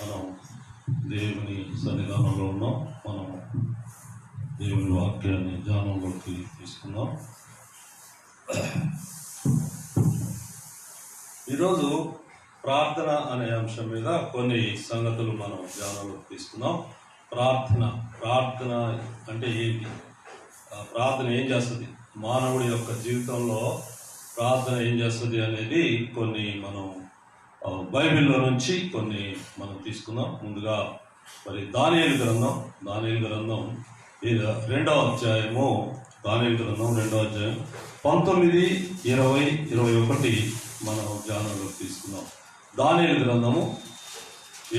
మనం దేవుని సన్నిధానంలో ఉన్నాం. మనం దేవుని వాక్యాన్ని ధ్యానంలోకి తీసుకుందాం. ఈరోజు ప్రార్థన అనే అంశం మీద కొన్ని సంగతులు మనం ధ్యానంలోకి తీసుకుందాం. ప్రార్థన అంటే ఏంటి? ప్రార్థన ఏం చేస్తుంది? మానవుడి యొక్క జీవితంలో ప్రార్థన ఏం చేస్తుంది అనేది కొన్ని మనం బైబిల్లో నుంచి కొన్ని మనం తీసుకుందాం. ముందుగా మరి దానియేలు గ్రంథం 2వ అధ్యాయము, దానియేలు గ్రంథం 2వ అధ్యాయం 19, 20, 21 మనం ధ్యానంలోకి తీసుకుందాం. దానియేలు గ్రంథము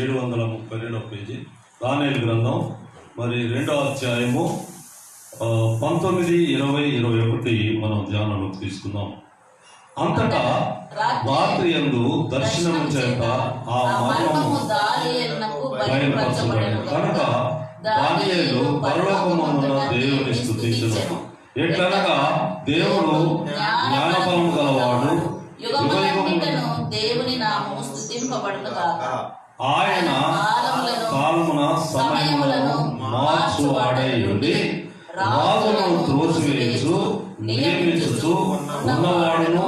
732వ పేజీ. దానియేలు గ్రంథం మరి 2వ అధ్యాయము 19, 20, 21 మనం ధ్యానంలోకి తీసుకుందాం. అంతటా రాత్రి యందు దర్శనము చేత ఆ మర్మము బయలుపరచబడెను కనుక దానియేలు పరలోకమందున్న దేవుని స్తుతించెను. ఎట్లనగా దేవుడు జ్ఞానబలము గలవాడు, దేవుని నామము స్తుతింపబడును గాక. ఆయన కాలమున సమయములను మార్చువాడై ఉండి రాజులను త్రోసివేయచ్చు, నియమించుచు ఉన్నవాడును,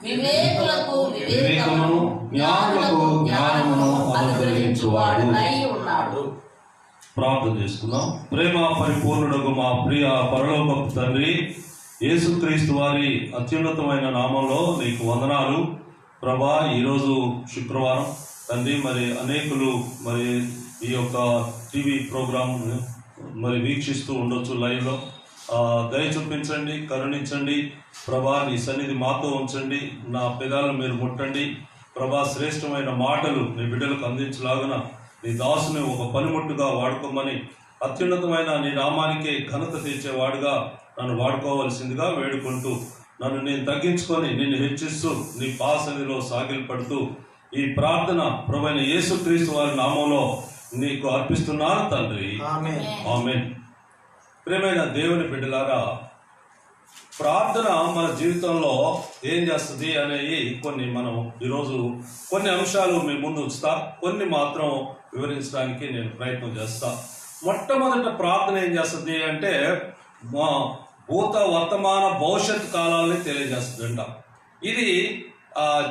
వివేకులకు వివేకమును, జ్ఞానులకు జ్ఞానమును అనుగ్రహించువాడు ఉన్నాడు. ప్రార్థన చేసుకుందాం. ప్రేమ పరిపూర్ణుడగు మా ప్రియ పరలోకపు తండ్రి, యేసుక్రీస్తు వారి అత్యున్నతమైన నామంలో నీకు వందనాలు ప్రభా. ఈరోజు శుక్రవారం తండ్రి, మరి అనేకులు మరి ఈ యొక్క టీవీ ప్రోగ్రామ్ మరి వీక్షిస్తూ ఉండొచ్చు లైవ్లో. దయ చూపించండి, కరుణించండి ప్రభా. నీ సన్నిధి మాతో ఉంచండి, నా పెదాలను మీరు ముట్టండి ప్రభా. శ్రేష్టమైన మాటలు నీ బిడ్డలకు అందించలాగున నీ దాసుని ఒక పనిముట్టుగా వాడుకోమని, అత్యున్నతమైన నీ నామానికే ఘనత తెచ్చేవాడుగా నన్ను వాడుకోవలసిందిగా వేడుకుంటూ, నన్ను నేను తగ్గించుకొని నిన్ను హెచ్చిస్తూ నీ పాసనిలో సాగిలపడుతూ ఈ ప్రార్థన ప్రభువైన యేసుక్రీస్తు వారి నామంలో నీకు అర్పిస్తున్నాను తండ్రి, ఆమేన్. ప్రియమైన దేవుని బిడ్డలారా, ప్రార్థన మన జీవితంలో ఏం చేస్తుంది అనేవి కొన్ని మనం ఈరోజు కొన్ని అంశాలు మీ ముందు ఉంచుతా, కొన్ని మాత్రం వివరించడానికి నేను ప్రయత్నం చేస్తా. మొట్టమొదట ప్రార్థన ఏం చేస్తుంది అంటే భూత, వర్తమాన, భవిష్యత్ కాలాలని తెలియజేస్తుందంట. ఇది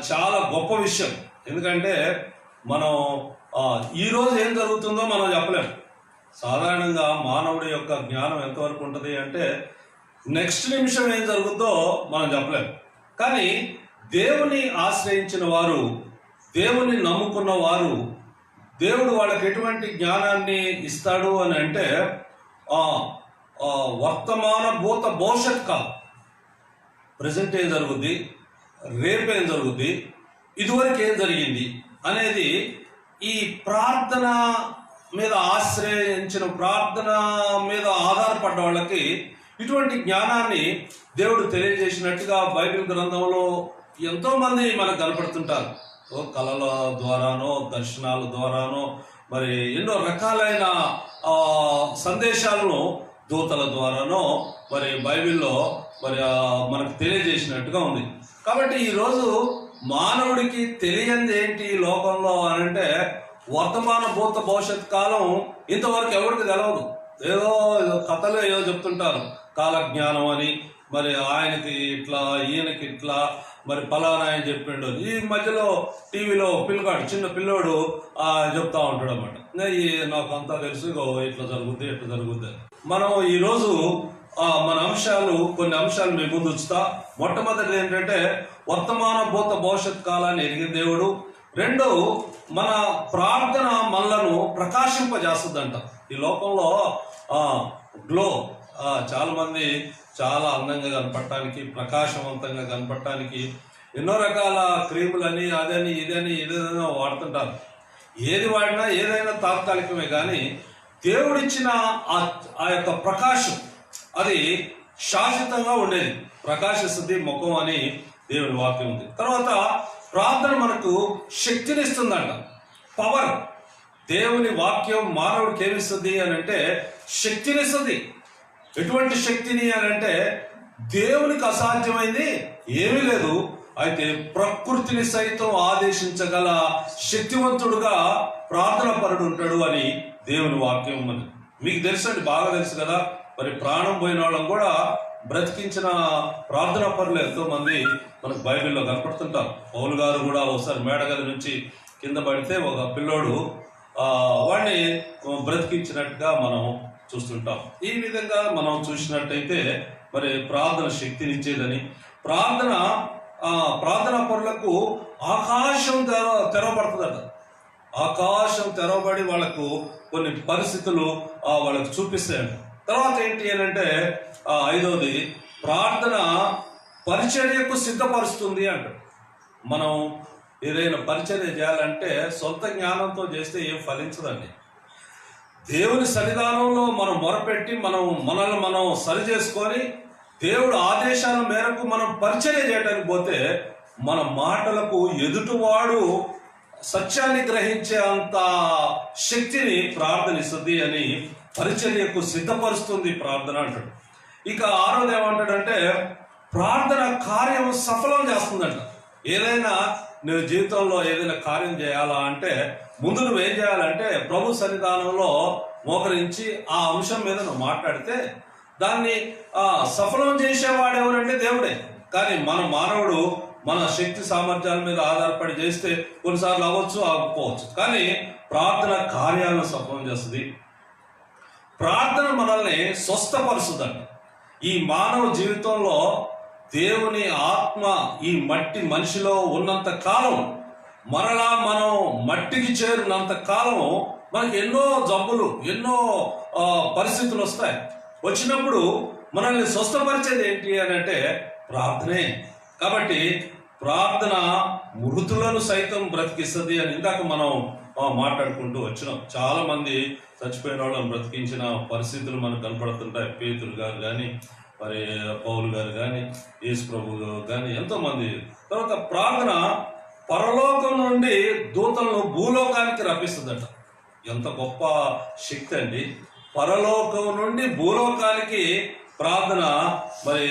చాలా గొప్ప విషయం. ఎందుకంటే మనం ఈరోజు ఏం జరుగుతుందో మనం చెప్పలేం. సాధారణంగా మానవుడి యొక్క జ్ఞానం ఎంతవరకు ఉంటుంది అంటే నెక్స్ట్ నిమిషం ఏం జరుగుతుందో మనం చెప్పలేం. కానీ దేవుని ఆశ్రయించిన వారు, దేవుని నమ్ముకున్న వారు, దేవుడు వాళ్ళకి ఎటువంటి జ్ఞానాన్ని ఇస్తాడు అని అంటే వర్తమాన, భూత, భవిష్యత్ కాలం, ప్రజెంట్ ఏం జరుగుద్ది, రేపు ఏం జరుగుద్ది, ఇదివరకు ఏం జరిగింది అనేది ఈ ప్రార్థన మీద ఆశ్రయించిన, ప్రార్థన మీద ఆధారపడ్డ వాళ్ళకి ఇటువంటి జ్ఞానాన్ని దేవుడు తెలియజేసినట్టుగా బైబిల్ గ్రంథంలో ఎంతో మంది మనకు కనపడుతుంటారు. కళల ద్వారానో, దర్శనాల ద్వారానో, మరి ఎన్నో రకాలైన సందేశాలను దూతల ద్వారానో మరి బైబిల్లో మరి మనకు తెలియజేసినట్టుగా ఉంది. కాబట్టి ఈరోజు మానవుడికి తెలియంది ఏంటి ఈ లోకంలో అని అంటే వర్తమాన, భూత, భవిష్యత్ కాలం ఇంతవరకు ఎవరికి తెలవదు. ఏదో కథలు ఏదో చెప్తుంటారు, కాలజ్ఞానం అని, మరి ఆయనకి ఇట్లా, ఈయనకి ఇట్లా, మరి ఫలానా ఆయన చెప్పిండు. ఈ మధ్యలో టీవీలో పిల్లగాడు, చిన్న పిల్లోడు చెప్తా ఉంటాడు అన్నమాట, నాకు అంతా తెలుసు, ఇట్లా జరుగుద్ది, ఇట్లా జరుగుద్ది. మనం ఈరోజు మన కొన్ని అంశాలు మీ ముందు ఉంచుతా. మొట్టమొదటిది ఏంటంటే వర్తమాన, భూత, భవిష్యత్ కాలాన్ని ఎరిగిన దేవుడు. రెండు, మన ప్రార్థన మనలను ప్రకాశింపజేస్తుందంట. ఈ లోకంలో గ్లో, చాలా మంది చాలా అందంగా కనపడటానికి, ప్రకాశవంతంగా కనపడటానికి ఎన్నో రకాల క్రీములని, అదని ఇదని ఏదైనా వాడుతుంటారు. ఏది వాడినా ఏదైనా తాత్కాలికమే, కానీ దేవుడిచ్చిన ఆ యొక్క ప్రకాశం అది శాశ్వతంగా ఉండేది, ప్రకాశిస్తుంది ముఖం అని దేవుని వాక్యం ఉంది. తర్వాత ప్రార్థన మనకు శక్తినిస్తుందంట, పవర్. దేవుని వాక్యం మానవుడికి ఏమిస్తుంది అని అంటే శక్తినిస్తుంది. ఎటువంటి శక్తిని అని అంటే దేవునికి అసాధ్యమైంది ఏమీ లేదు, అయితే ప్రకృతిని సైతం ఆదేశించగల శక్తివంతుడుగా ప్రార్థన పరుడు ఉంటాడు అని దేవుని వాక్యం ఉన్నది. మీకు తెలుసండి, బాగా తెలుసు కదా. మరి ప్రాణం పోయిన వాళ్ళని కూడా బ్రతికించిన ప్రార్థనా పరులు ఎంతో మంది మనకు బైబిల్లో కనపడుతుంటారు. పౌలు గారు కూడా ఒకసారి మేడగది నుంచి కింద పడితే ఒక పిల్లోడు వాడిని బ్రతికించినట్టుగా మనం చూస్తుంటాం. ఈ విధంగా మనం చూసినట్టయితే మరి ప్రార్థన శక్తినిచ్చేదని, ప్రార్థనా పరులకు ఆకాశం తెరవబడుతుందట. ఆకాశం తెరవబడి వాళ్ళకు కొన్ని పరిస్థితులు వాళ్ళకు చూపిస్తాయంట. తర్వాత ఏంటి అని అంటే 5వది, ప్రార్థన పరిచర్యకు సిద్ధపరుస్తుంది అంట. మనం ఏదైనా పరిచర్య చేయాలంటే సొంత జ్ఞానంతో చేస్తే ఏం ఫలించదండి. దేవుని సన్నిధానంలో మనం మొరపెట్టి మనల్ని మనం సరి చేసుకొని దేవుడు ఆదేశాల మేరకు మనం పరిచర్య చేయడానికి పోతే మన మాటలకు ఎదుటివాడు సత్యాన్ని గ్రహించే అంత శక్తిని ప్రార్థన ఇస్తుంది అని పరిచర్యకు సిద్ధపరుస్తుంది ప్రార్థన అంటాడు. ఇక 6వది ఏమంటాడంటే ప్రార్థన కార్యం సఫలం చేస్తుందంట. ఏదైనా నువ్వు జీవితంలో ఏదైనా కార్యం చేయాలా అంటే ముందు నువ్వేం చేయాలంటే ప్రభు సన్నిధానంలో మోకరించి ఆ అంశం మీద నువ్వు మాట్లాడితే దాన్ని సఫలం చేసేవాడు ఎవరంటే దేవుడే. కానీ మన మానవుడు మన శక్తి సామర్థ్యాల మీద ఆధారపడి చేస్తే కొన్నిసార్లు అవ్వచ్చు, అవ్వకపోవచ్చు. కానీ ప్రార్థన కార్యాలను సఫలం చేస్తుంది. ప్రార్థన మనల్ని స్వస్థపరుస్తుందంట. ఈ మానవ జీవితంలో దేవుని ఆత్మ ఈ మట్టి మనిషిలో ఉన్నంత కాలం, మరలా మనం మట్టికి చేరినంత కాలం మనకి ఎన్నో జబ్బులు, ఎన్నో పరిస్థితులు వస్తాయి. వచ్చినప్పుడు మనల్ని స్వస్థపరిచేది ఏంటి అని అంటే ప్రార్థనే. కాబట్టి ప్రార్థన మృతులను సైతం బ్రతికిస్తుంది అని ఇందాక మనం మాట్లాడుకుంటూ వచ్చినాం. చాలా మంది చచ్చిపోయిన వాళ్ళని బ్రతికించిన పరిస్థితులు మనకు కనపడుతుంటాయి. పేతురు గారు కానీ, మరి పౌలు గారు కానీ, యేసు ప్రభు కానీ ఎంతో మంది. తర్వాత ప్రార్థన పరలోకం నుండి దూతలను భూలోకానికి రప్పిస్తుందట. ఎంత గొప్ప శక్తి అండి! పరలోకం నుండి భూలోకానికి ప్రార్థన మరి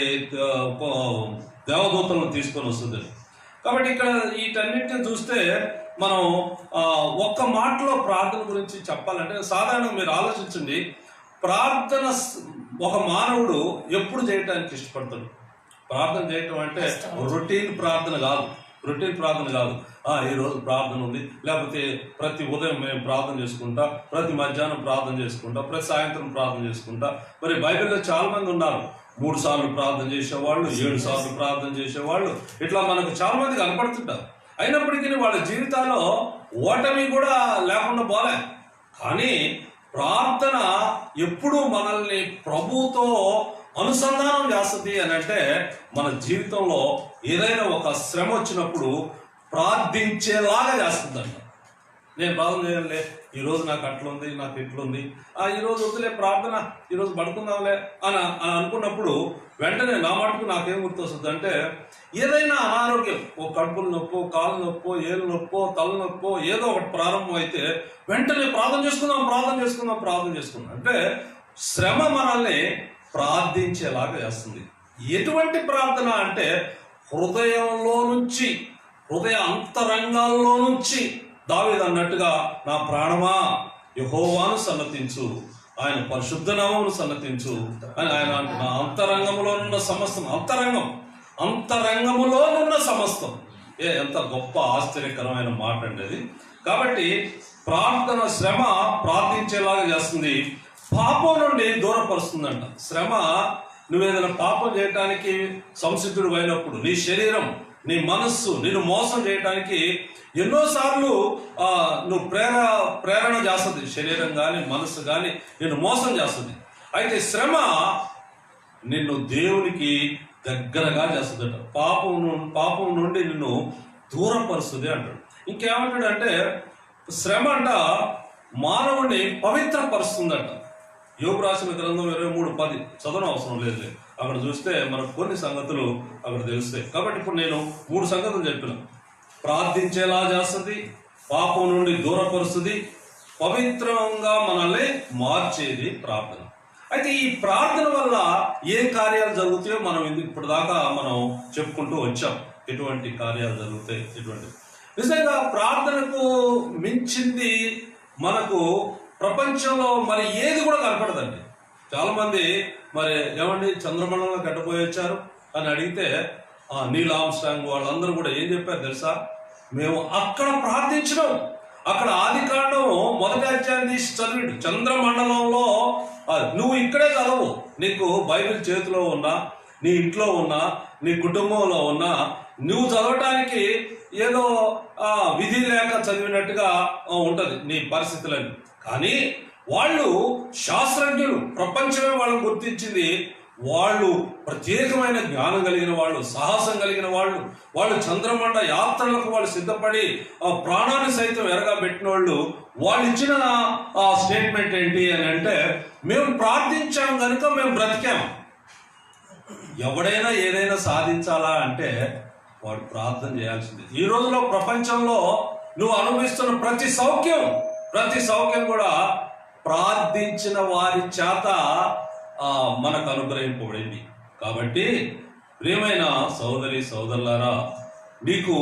దేవదూతలను తీసుకొని వస్తుంది. కాబట్టి ఇక్కడ వీటన్నిటిని చూస్తే మనం ఒక్క మాటలో ప్రార్థన గురించి చెప్పాలంటే సాధారణంగా మీరు ఆలోచించండి. ప్రార్థన ఒక మానవుడు ఎప్పుడు చేయటానికి ఇష్టపడతాడు? ప్రార్థన చేయటం అంటే రొటీన్ ప్రార్థన కాదు. ఈరోజు ప్రార్థన ఉంది, లేకపోతే ప్రతి ఉదయం మేము ప్రార్థన చేసుకుంటా, ప్రతి మధ్యాహ్నం ప్రార్థన చేసుకుంటా, ప్రతి సాయంత్రం ప్రార్థన చేసుకుంటా. మరి బైబిల్లో చాలా మంది ఉన్నారు 3 సార్లు ప్రార్థన చేసేవాళ్ళు, 7 సార్లు ప్రార్థన చేసేవాళ్ళు. ఇట్లా మనకు చాలా మంది కనపడుతుంటారు. అయినప్పటికీ వాళ్ళ జీవితాల్లో ఓటమి కూడా లేకుండా పోలే. కానీ ప్రార్థన ఎప్పుడు మనల్ని ప్రభువుతో అనుసంధానం చేస్తుంది అని అంటే మన జీవితంలో ఏదైనా ఒక శ్రమ వచ్చినప్పుడు ప్రార్థించేలాగా చేస్తుందంట. నేను ప్రార్థన చేయాలే, ఈరోజు నాకు అట్లుంది, నాకు ఇట్లుంది, ఈరోజు వద్దులే ప్రార్థన, ఈరోజు పడుకుందాంలే అని అనుకున్నప్పుడు వెంటనే నా మటుకు నాకేం గుర్తొస్తుంది అంటే ఏదైనా అనారోగ్యం, ఓ కడుపుల నొప్పో, కాలు నొప్పో, ఏలు నొప్పో, తలనొప్పో ఏదో ఒకటి ప్రారంభం అయితే వెంటనే ప్రార్థన చేసుకుందాం అంటే శ్రమ మనల్ని ప్రార్థించేలాగా చేస్తుంది. ఎటువంటి ప్రార్థన అంటే హృదయ అంతరంగాల్లో నుంచి దావీదు అన్నట్టుగా నా ప్రాణమా యెహోవాను సన్నతించు, ఆయన పరిశుద్ధ నామమును సన్నతించు అని ఆయన అంటున్న అంతరంగంలోనున్న సమస్తం. ఎంత గొప్ప ఆశ్చర్యకరమైన మాట అండి అది. కాబట్టి ప్రార్థన శ్రమ ప్రార్థించేలాగా చేస్తుంది, పాపం నుండి దూరపరుస్తుందంట. శ్రమ నువ్వేదైనా పాపం చేయటానికి సంసిద్ధుడు అయినప్పుడు నీ శరీరం, నీ మనస్సు నిన్ను మోసం చేయడానికి ఎన్నోసార్లు నువ్వు ప్రేరణ చేస్తుంది. శరీరం కానీ మనస్సు కానీ నిన్ను మోసం చేస్తుంది. అయితే శ్రమ నిన్ను దేవునికి దగ్గరగా చేస్తుందట. పాపం నుండి నిన్ను దూరపరుస్తుంది అంటాడు. ఇంకేమంటాడంటే శ్రమ అంట మానవుడిని పవిత్రపరుస్తుందట. యోబు రాసిన గ్రంథం 23:10 చదవడం అవసరం లేదు, అక్కడ చూస్తే మనకు కొన్ని సంగతులు అక్కడ తెలుస్తాయి. కాబట్టి ఇప్పుడు నేను 3 సంగతులు చెప్పిన. ప్రార్థించేలా చేస్తుంది, పాపం నుండి దూరపరుస్తుంది, పవిత్రంగా మనల్ని మార్చేది ప్రార్థన. అయితే ఈ ప్రార్థన వల్ల ఏ కార్యాలు జరుగుతాయో మనం ఇప్పుడు దాకా మనం చెప్పుకుంటూ వచ్చాం. ఎటువంటి కార్యాలు జరుగుతాయి. ఎటువంటి నిజంగా ప్రార్థనకు మించింది మనకు ప్రపంచంలో మరి ఏది కూడా కనపడదండి. చాలా మంది మరి ఏమండి చంద్రమండలంలో గడ్డపోయి వచ్చారు అని అడిగితే నీల్ ఆర్మ్స్ట్రాంగ్ వాళ్ళందరూ కూడా ఏం చెప్పారు తెలుసా? మేము అక్కడ ప్రార్థించడం, అక్కడ ఆదికాండం 1వ అధ్యాయం తీసి చదివిండు. చంద్రమండలంలో నువ్వు ఇక్కడే చదవు, నీకు బైబిల్ చేతిలో ఉన్నా, నీ ఇంట్లో ఉన్నా, నీ కుటుంబంలో ఉన్నా, నువ్వు చదవటానికి ఏదో విధి లేక చదివినట్టుగా ఉంటది నీ పరిస్థితులని. కానీ వాళ్ళు శాస్త్రజ్ఞులు, ప్రపంచమే వాళ్ళని గుర్తించింది. వాళ్ళు ప్రత్యేకమైన జ్ఞానం కలిగిన వాళ్ళు, సాహసం కలిగిన వాళ్ళు, వాళ్ళు చంద్రమండ యాత్రలకు వాళ్ళు సిద్ధపడి ప్రాణాన్ని సైతం ఎరగబెట్టిన వాళ్ళు. వాళ్ళు ఇచ్చిన స్టేట్మెంట్ ఏంటి అని అంటే, మేము ప్రార్థించాం కనుక మేము బ్రతికాము. ఎవడైనా ఏదైనా సాధించాలా అంటే వాడు ప్రార్థన చేయాల్సిందే. ఈ రోజులో ప్రపంచంలో నువ్వు అనుభవిస్తున్న ప్రతి సౌఖ్యం కూడా ప్రార్థించిన వారి చేత మనకు అనుగ్రహింపబడింది. కాబట్టి ప్రియమైన సోదరి సోదరులారా, నీకు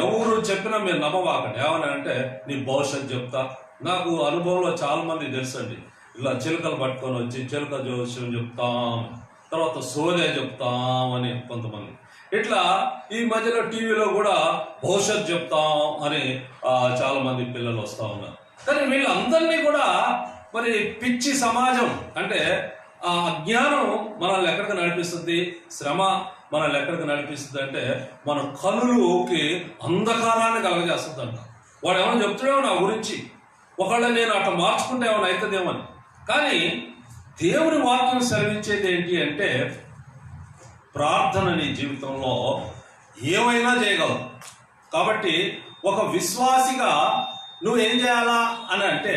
ఎవరు చెప్పినా మీరు నమ్మవాకండి. ఏమని అంటే నీ భవిష్యత్తు చెప్తా. నాకు అనుభవంలో చాలా మంది తెలుసండి, ఇలా చిలుకలు పట్టుకొని వచ్చి చిలుక జోస్యం చెప్తాం, తర్వాత సోదే చెప్తాం అని కొంతమంది. ఇట్లా ఈ మధ్యలో టీవీలో కూడా భవిష్యత్తు చెప్తాం అని చాలా మంది పిల్లలు వస్తూ ఉన్నారు. కానీ వీళ్ళందరినీ కూడా మరి పిచ్చి సమాజం అంటే అజ్ఞానం మనల్ని ఎక్కడికి నడిపిస్తుంది, శ్రమ మనల్ని ఎక్కడికి నడిపిస్తుంది అంటే మన కనులుకి అంధకారాన్ని కలగజేస్తుంది అంట. వాడు ఏమైనా చెప్తున్నాడో నా గురించి, ఒకవేళ నేను అట్లా మార్చుకుంటే ఏమైనా అవుతుందేమని. కానీ దేవుని వాక్యం సెలవించేది ఏంటి అంటే, ప్రార్థన నీ జీవితంలో ఏమైనా చేయగలవు. కాబట్టి ఒక విశ్వాసిగా నువ్వేం చేయాలా అని అంటే,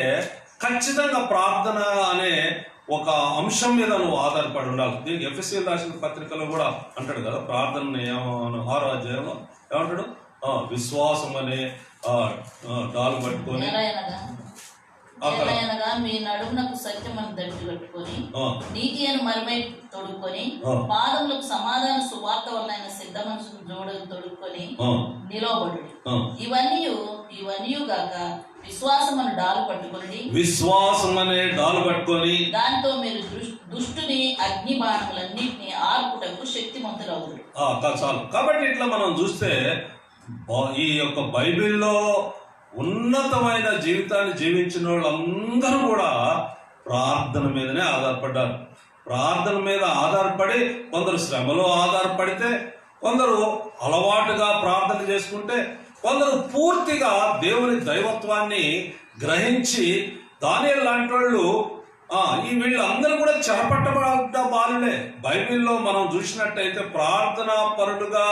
ఖచ్చితంగా ప్రార్థన అనే ఒక అంశం మీద నువ్వు ఆధారపడి ఉండాలి. దీనికి ఎఫ్ఎస్సీ రాసిన పత్రికలో కూడా అంటాడు కదా, ప్రార్థన 6వ అధ్యాయంలో ఏమంటాడు? విశ్వాసం అనే డాలు పట్టుకొని మీ నడుమునకు సత్యమని దట్టు కట్టుకొని, నీతి అని మరమై తొడుక్కొని, పాదములకు సమాధాన సువార్త వలన సిద్ధ మనసుకు జోడలు తొడుక్కొని నిలవబడు. ఇవన్నీ గాక విశ్వాసం అనే డాలు పట్టుకొని దాంతో మీరు దుష్టుని అగ్ని బాణములన్నింటినీ ఆర్పుటకు శక్తిమంతులవుతారు. చాలు. కాబట్టి ఇట్లా మనం చూస్తే ఈ యొక్క బైబిల్లో ఉన్నతమైన జీవితాన్ని జీవించిన వాళ్ళందరూ కూడా ప్రార్థన మీదనే ఆధారపడ్డారు. ప్రార్థన మీద ఆధారపడి కొందరు శ్రమలో ఆధారపడితే, కొందరు అలవాటుగా ప్రార్థన చేసుకుంటే, కొందరు పూర్తిగా దేవుని దైవత్వాన్ని గ్రహించి దానియేలు లాంటి వాళ్ళు వీళ్ళందరూ కూడా చెరపట్టబడ్డ బాలులే. బైబిల్లో మనం చూసినట్టయితే ప్రార్థనా పరులుగా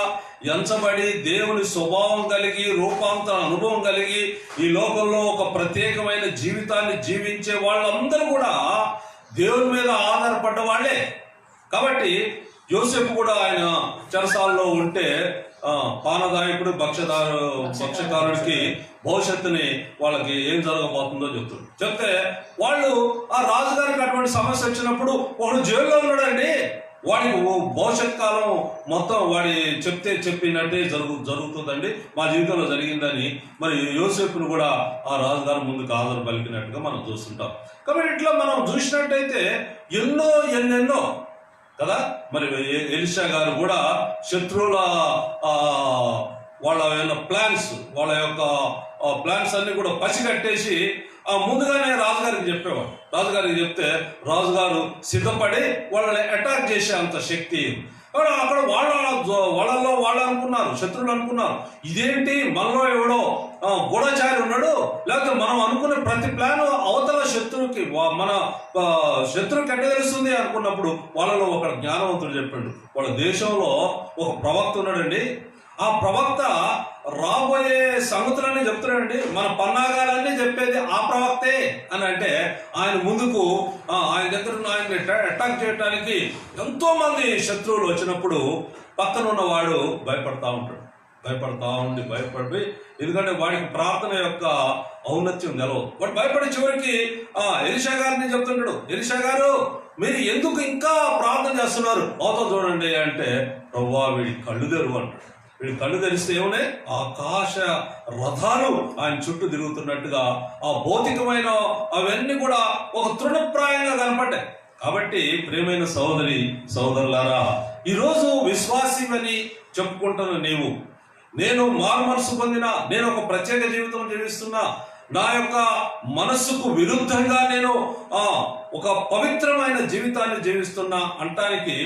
ఎంచబడి దేవుని స్వభావం కలిగి రూపాంతర అనుభవం కలిగి ఈ లోకంలో ఒక ప్రత్యేకమైన జీవితాన్ని జీవించే వాళ్ళందరూ కూడా దేవుని మీద ఆధారపడ్డ వాళ్ళే. కాబట్టి యోసేపు కూడా ఆయన చెరసాలలో ఉంటే పానదాయకుడు భక్ష్యకారుడికి భవిష్యత్తుని వాళ్ళకి ఏం జరగబోతుందో చెప్తే వాళ్ళు ఆ రాజుగారికి అటువంటి సమస్య వచ్చినప్పుడు వాడు జైల్లో ఉన్నాడండి, వాడికి భవిష్యత్ కాలం మొత్తం వాడి చెప్పినట్టే జరుగుతుందండి, మా జీవితంలో జరిగిందని మరి యోసేపును కూడా ఆ రాజుగారి ముందుకు ఆదరణ పలికినట్టుగా మనం చూస్తుంటాం. కాబట్టి ఇట్లా మనం చూసినట్టయితే ఎన్నెన్నో కదా. మరి ఎలీషా గారు కూడా శత్రువుల వాళ్ళ యొక్క ప్లాన్స్ అన్ని కూడా పసిగట్టేసి ముందుగానే రాజుగారికి చెప్పేవాడు. రాజుగారికి చెప్తే రాజుగారు సిద్ధపడి వాళ్ళని అటాక్ చేసే అంత శక్తి. అక్కడ వాళ్ళలో వాళ్ళు అనుకున్నారు, శత్రువులు అనుకున్నారు, ఇదేంటి మనలో ఎవడో గూఢచారి ఉన్నాడు, లేకపోతే మనం అనుకునే ప్రతి ప్లాన్ అవతల శత్రువుకి మన శత్రువుకి ఎట్ట తెలుస్తుంది అనుకున్నప్పుడు వాళ్ళలో ఒక జ్ఞానవంతుడు చెప్పాడు. వాళ్ళ దేశంలో ఒక ప్రవక్త ఉన్నాడండి, ఆ ప్రవక్త రాబోయే సంగతులన్నీ చెప్తున్నాడండి, మన పన్నాగాలన్నీ చెప్పేది ఆ ప్రవక్తే అని. అంటే ఆయన ముందుకు ఆయన దగ్గర ఆయన్ని అటాక్ చేయడానికి ఎంతో మంది శత్రువులు వచ్చినప్పుడు పక్కన ఉన్నవాడు భయపడిపోయి ఎందుకంటే వాడికి ప్రార్థన యొక్క ఔన్నత్యం తెలవదు. వాడు భయపడి చివరికి ఎలీషా గారిని చెప్తున్నాడు, ఎలీషా గారు మీరు ఎందుకు ఇంకా ప్రార్థన చేస్తున్నారు, అవతల చూడండి అంటే ప్రభువా వీడి కళ్ళు తెరువు అంటాడు. వీడు కళ్ళు తెరిస్తే ఏమనే ఆకాశ రథాలు ఆయన చుట్టూ తిరుగుతున్నట్టుగా ఆ భౌతికమైన అవన్నీ కూడా ఒక తృణప్రాయంగా కనపడ్డాయి. కాబట్టి ప్రియమైన సహోదరి సహోదరులారా, ఈరోజు విశ్వాసివని చెప్పుకుంటున్న నీవు, నేను మారు మనసు పొందిన, నేను ఒక ప్రత్యేక జీవితం జీవిస్తున్నా, నా యొక్క మనస్సుకు విరుద్ధంగా నేను ఒక పవిత్రమైన జీవితాన్ని జీవిస్తున్నా అంటానికి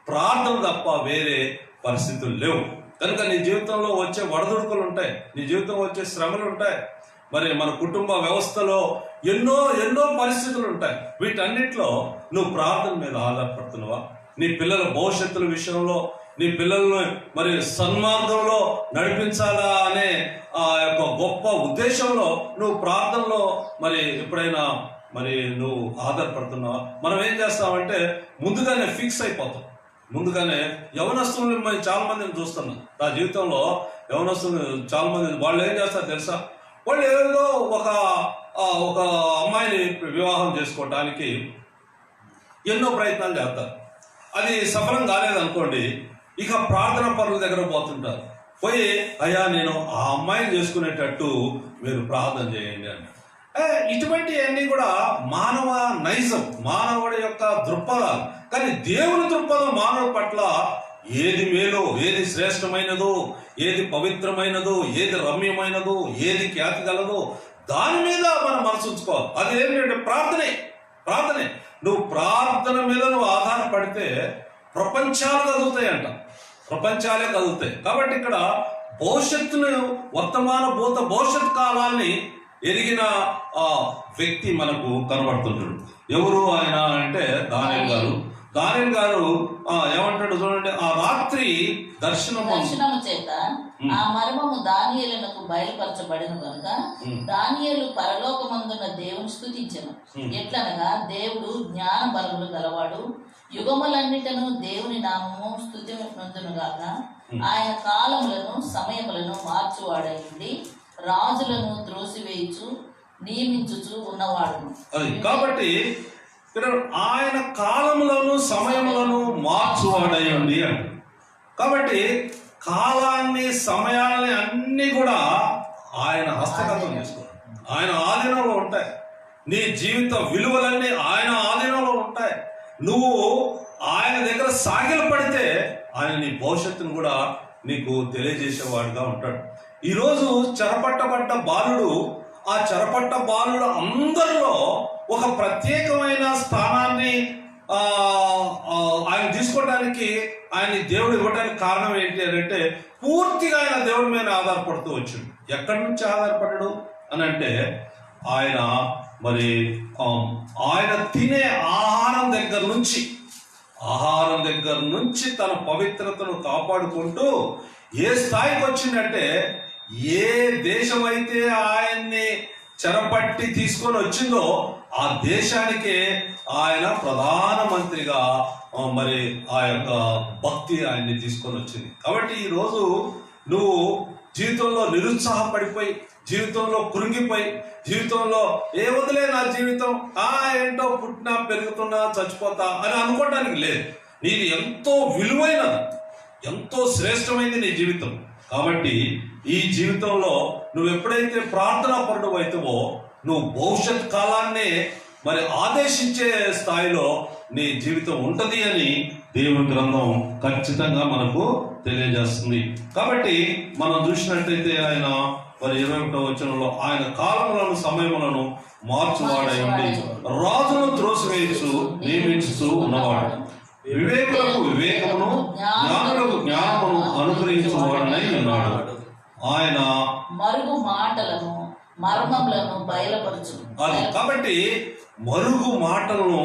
ప్రార్థన తప్ప వేరే పరిస్థితులు లేవు. కనుక నీ జీవితంలో వచ్చే వడదుడుకులు ఉంటాయి, నీ జీవితంలో వచ్చే శ్రమలు ఉంటాయి, మరి మన కుటుంబ వ్యవస్థలో ఎన్నో ఎన్నో పరిస్థితులు ఉంటాయి. వీటన్నిటిలో నువ్వు ప్రార్థన మీద ఆధారపడుతున్నావా? నీ పిల్లల భవిష్యత్తుల విషయంలో, నీ పిల్లలను మరి సన్మార్గంలో నడిపించాలా అనే ఆ యొక్క గొప్ప ఉద్దేశంలో నువ్వు ప్రార్థనలో మరి ఎప్పుడైనా మరి నువ్వు ఆధారపడుతున్నావా? మనం ఏం చేస్తామంటే ముందుగానే ఫిక్స్ అయిపోతాం. ముందుగానే యవనస్తులను మనం చాలా మందిని చూస్తున్నాం. నా జీవితంలో యవనస్తులు చాలా మంది, వాళ్ళు ఏం చేస్తారు తెలుసా? వాళ్ళు ఏదో ఒక అమ్మాయిని వివాహం చేసుకోవటానికి ఎన్నో ప్రయత్నాలు చేస్తారు. అది సఫలం కాలేదనుకోండి, ఇక ప్రార్థన పరుల దగ్గర పోతుంటారు. పోయి అయ్యా నేను ఆ అమ్మాయిని చేసుకునేటట్టు మీరు ప్రార్థన చేయండి అని. ఇటువంటివన్నీ కూడా మానవ నైజం, మానవుడి యొక్క దృక్పథాలు. కానీ దేవుని దృక్పథం మానవ పట్ల ఏది మేలో, ఏది శ్రేష్టమైనదో, ఏది పవిత్రమైనదో, ఏది రమ్యమైనదో, ఏది ఖ్యాతి గలదో దాని మీద మనం మనసు ఉంచుకోవాలి. అది ఏంటంటే ప్రార్థనే. నువ్వు ప్రార్థన మీద నువ్వు ఆధారపడితే ప్రపంచాలు కదులుతాయంట, ప్రపంచాలే కదులుతాయి. కాబట్టి ఇక్కడ భవిష్యత్తును, వర్తమాన భూత భవిష్యత్ కాలాన్ని ఎరిగిన ఆ వ్యక్తి మనకు కనబడుతుంటాడు. ఎవరు ఆయన అంటే దానియేలు గారు ఏమంటాడు చూడండి. ఆ రాత్రి దర్శనము చేత ఆ మర్మము దానియేలునకు బయలుపరచబడిన కనుక దానియేలు పరలోకమందున్న దేవుని స్తుతించెను. ఎట్లనగా దేవుడు జ్ఞాన బలములు గలవాడు, యుగములన్నిటను దేవుని నామము స్తుతి నందునుగాక. ఆయన కాలములను సమయములను మార్చువాడై ఉండి రాజులను త్రోసివేయుచు నియమించుచు ఉన్నవాడు. కాబట్టి ఆయన కాలములను సమయములను మార్చువాడయ్యండి అంట. కాబట్టి కాలాన్ని, సమయాన్ని అన్ని కూడా ఆయన హస్తగతం చేసుకోవాలి. ఆయన ఆధీనంలో ఉంటాయి. నీ జీవిత విలువలన్నీ ఆయన ఆధీనంలో ఉంటాయి. నువ్వు ఆయన దగ్గర సాగిలు పడితే ఆయన నీ భవిష్యత్తును కూడా నీకు తెలియజేసేవాడుగా ఉంటాడు. ఈరోజు చెరపట్టబడ్డ బాలుడు, ఆ చెరపట్ట బాలుడు అందరిలో ఒక ప్రత్యేకమైన స్థానాన్ని ఆయన తీసుకోవడానికి, ఆయన దేవుడు ఇవ్వడానికి కారణం ఏంటి అని అంటే పూర్తిగా ఆయన దేవుడి మీద ఆధారపడుతూ వచ్చాడు. ఎక్కడి నుంచి ఆధారపడ్డాడు అని అంటే ఆయన తినే ఆహారం దగ్గర నుంచి తన పవిత్రతను కాపాడుకుంటూ ఏ స్థాయికి వచ్చిందంటే, ఏ దేశం అయితే ఆయన్ని చెరపట్టి తీసుకొని వచ్చిందో ఆ దేశానికే ఆయన ప్రధానమంత్రిగా మరి ఆ యొక్క భక్తి ఆయన్ని తీసుకొని వచ్చింది. కాబట్టి ఈరోజు నువ్వు జీవితంలో నిరుత్సాహపడిపోయి, జీవితంలో కృంగిపోయి, జీవితంలో ఏ వదిలే నా జీవితం ఏంటో పుట్టినా పెరుగుతున్నా చచ్చిపోతా అని అనుకోవడానికి లేదు. నీది ఎంతో విలువైనది, ఎంతో శ్రేష్టమైంది నీ జీవితం. కాబట్టి ఈ జీవితంలో నువ్వు ఎప్పుడైతే ప్రార్థనా పరుడు అవుతావో నువ్వు భవిష్యత్ కాలాన్నే మరి ఆదేశించే స్థాయిలో నీ జీవితం ఉంటది అని దేవుని గ్రంథం ఖచ్చితంగా మనకు తెలియజేస్తుంది. కాబట్టి మనం చూసినట్టయితే ఆయన మరి 21వ వచనంలో ఆయన కాలములను సమయములను మార్చువాడై ఉండి రాజును త్రోసివేయచ్చు నియమించుతూ ఉన్నవాడు, వివేకులకు వివేకమును జ్ఞానులకు జ్ఞానమును అనుగ్రహించువాడనై ఉన్నాడు. ఆయన మరుగు మాటలను మర్మములను బయలుపరచు. అది కాబట్టి మరుగు మాటలను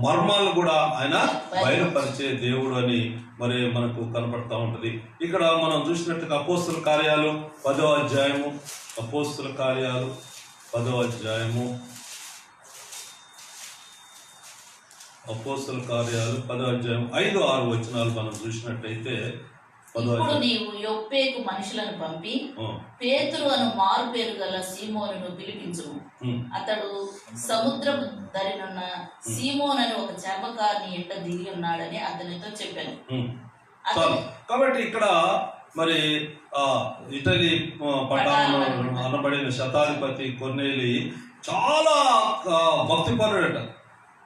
మర్మాలను కూడా ఆయన బయలుపరిచే దేవుడు అని మరి మనకు కనపడతా ఉంటది. ఇక్కడ మనం చూసినట్టుగా అపోస్తుల కార్యాలు 10వ అధ్యాయము, అపోస్తుల కార్యాలు 10వ అధ్యాయము, అపోస్తుల కార్యాలు 10వ అధ్యాయం 5-6 వచనాలు మనం చూసినట్టయితే, ఇప్పుడు నీవు యొప్పేకు మనుషులను పంపి పేతురు అను మారు పేరు గల సీమోనును పిలిపించుము. అతడు సముద్రపు దరినున్న సీమోన్ అని ఒక చర్మకారుని ఎంట దిగి ఉన్నాడని అతనితో చెప్పాను. కాబట్టి ఇక్కడ మరి ఇటలీ పట్టణంలో అనబడిన శతాధిపతి కొర్నేలి చాలా భక్తిపరుడట.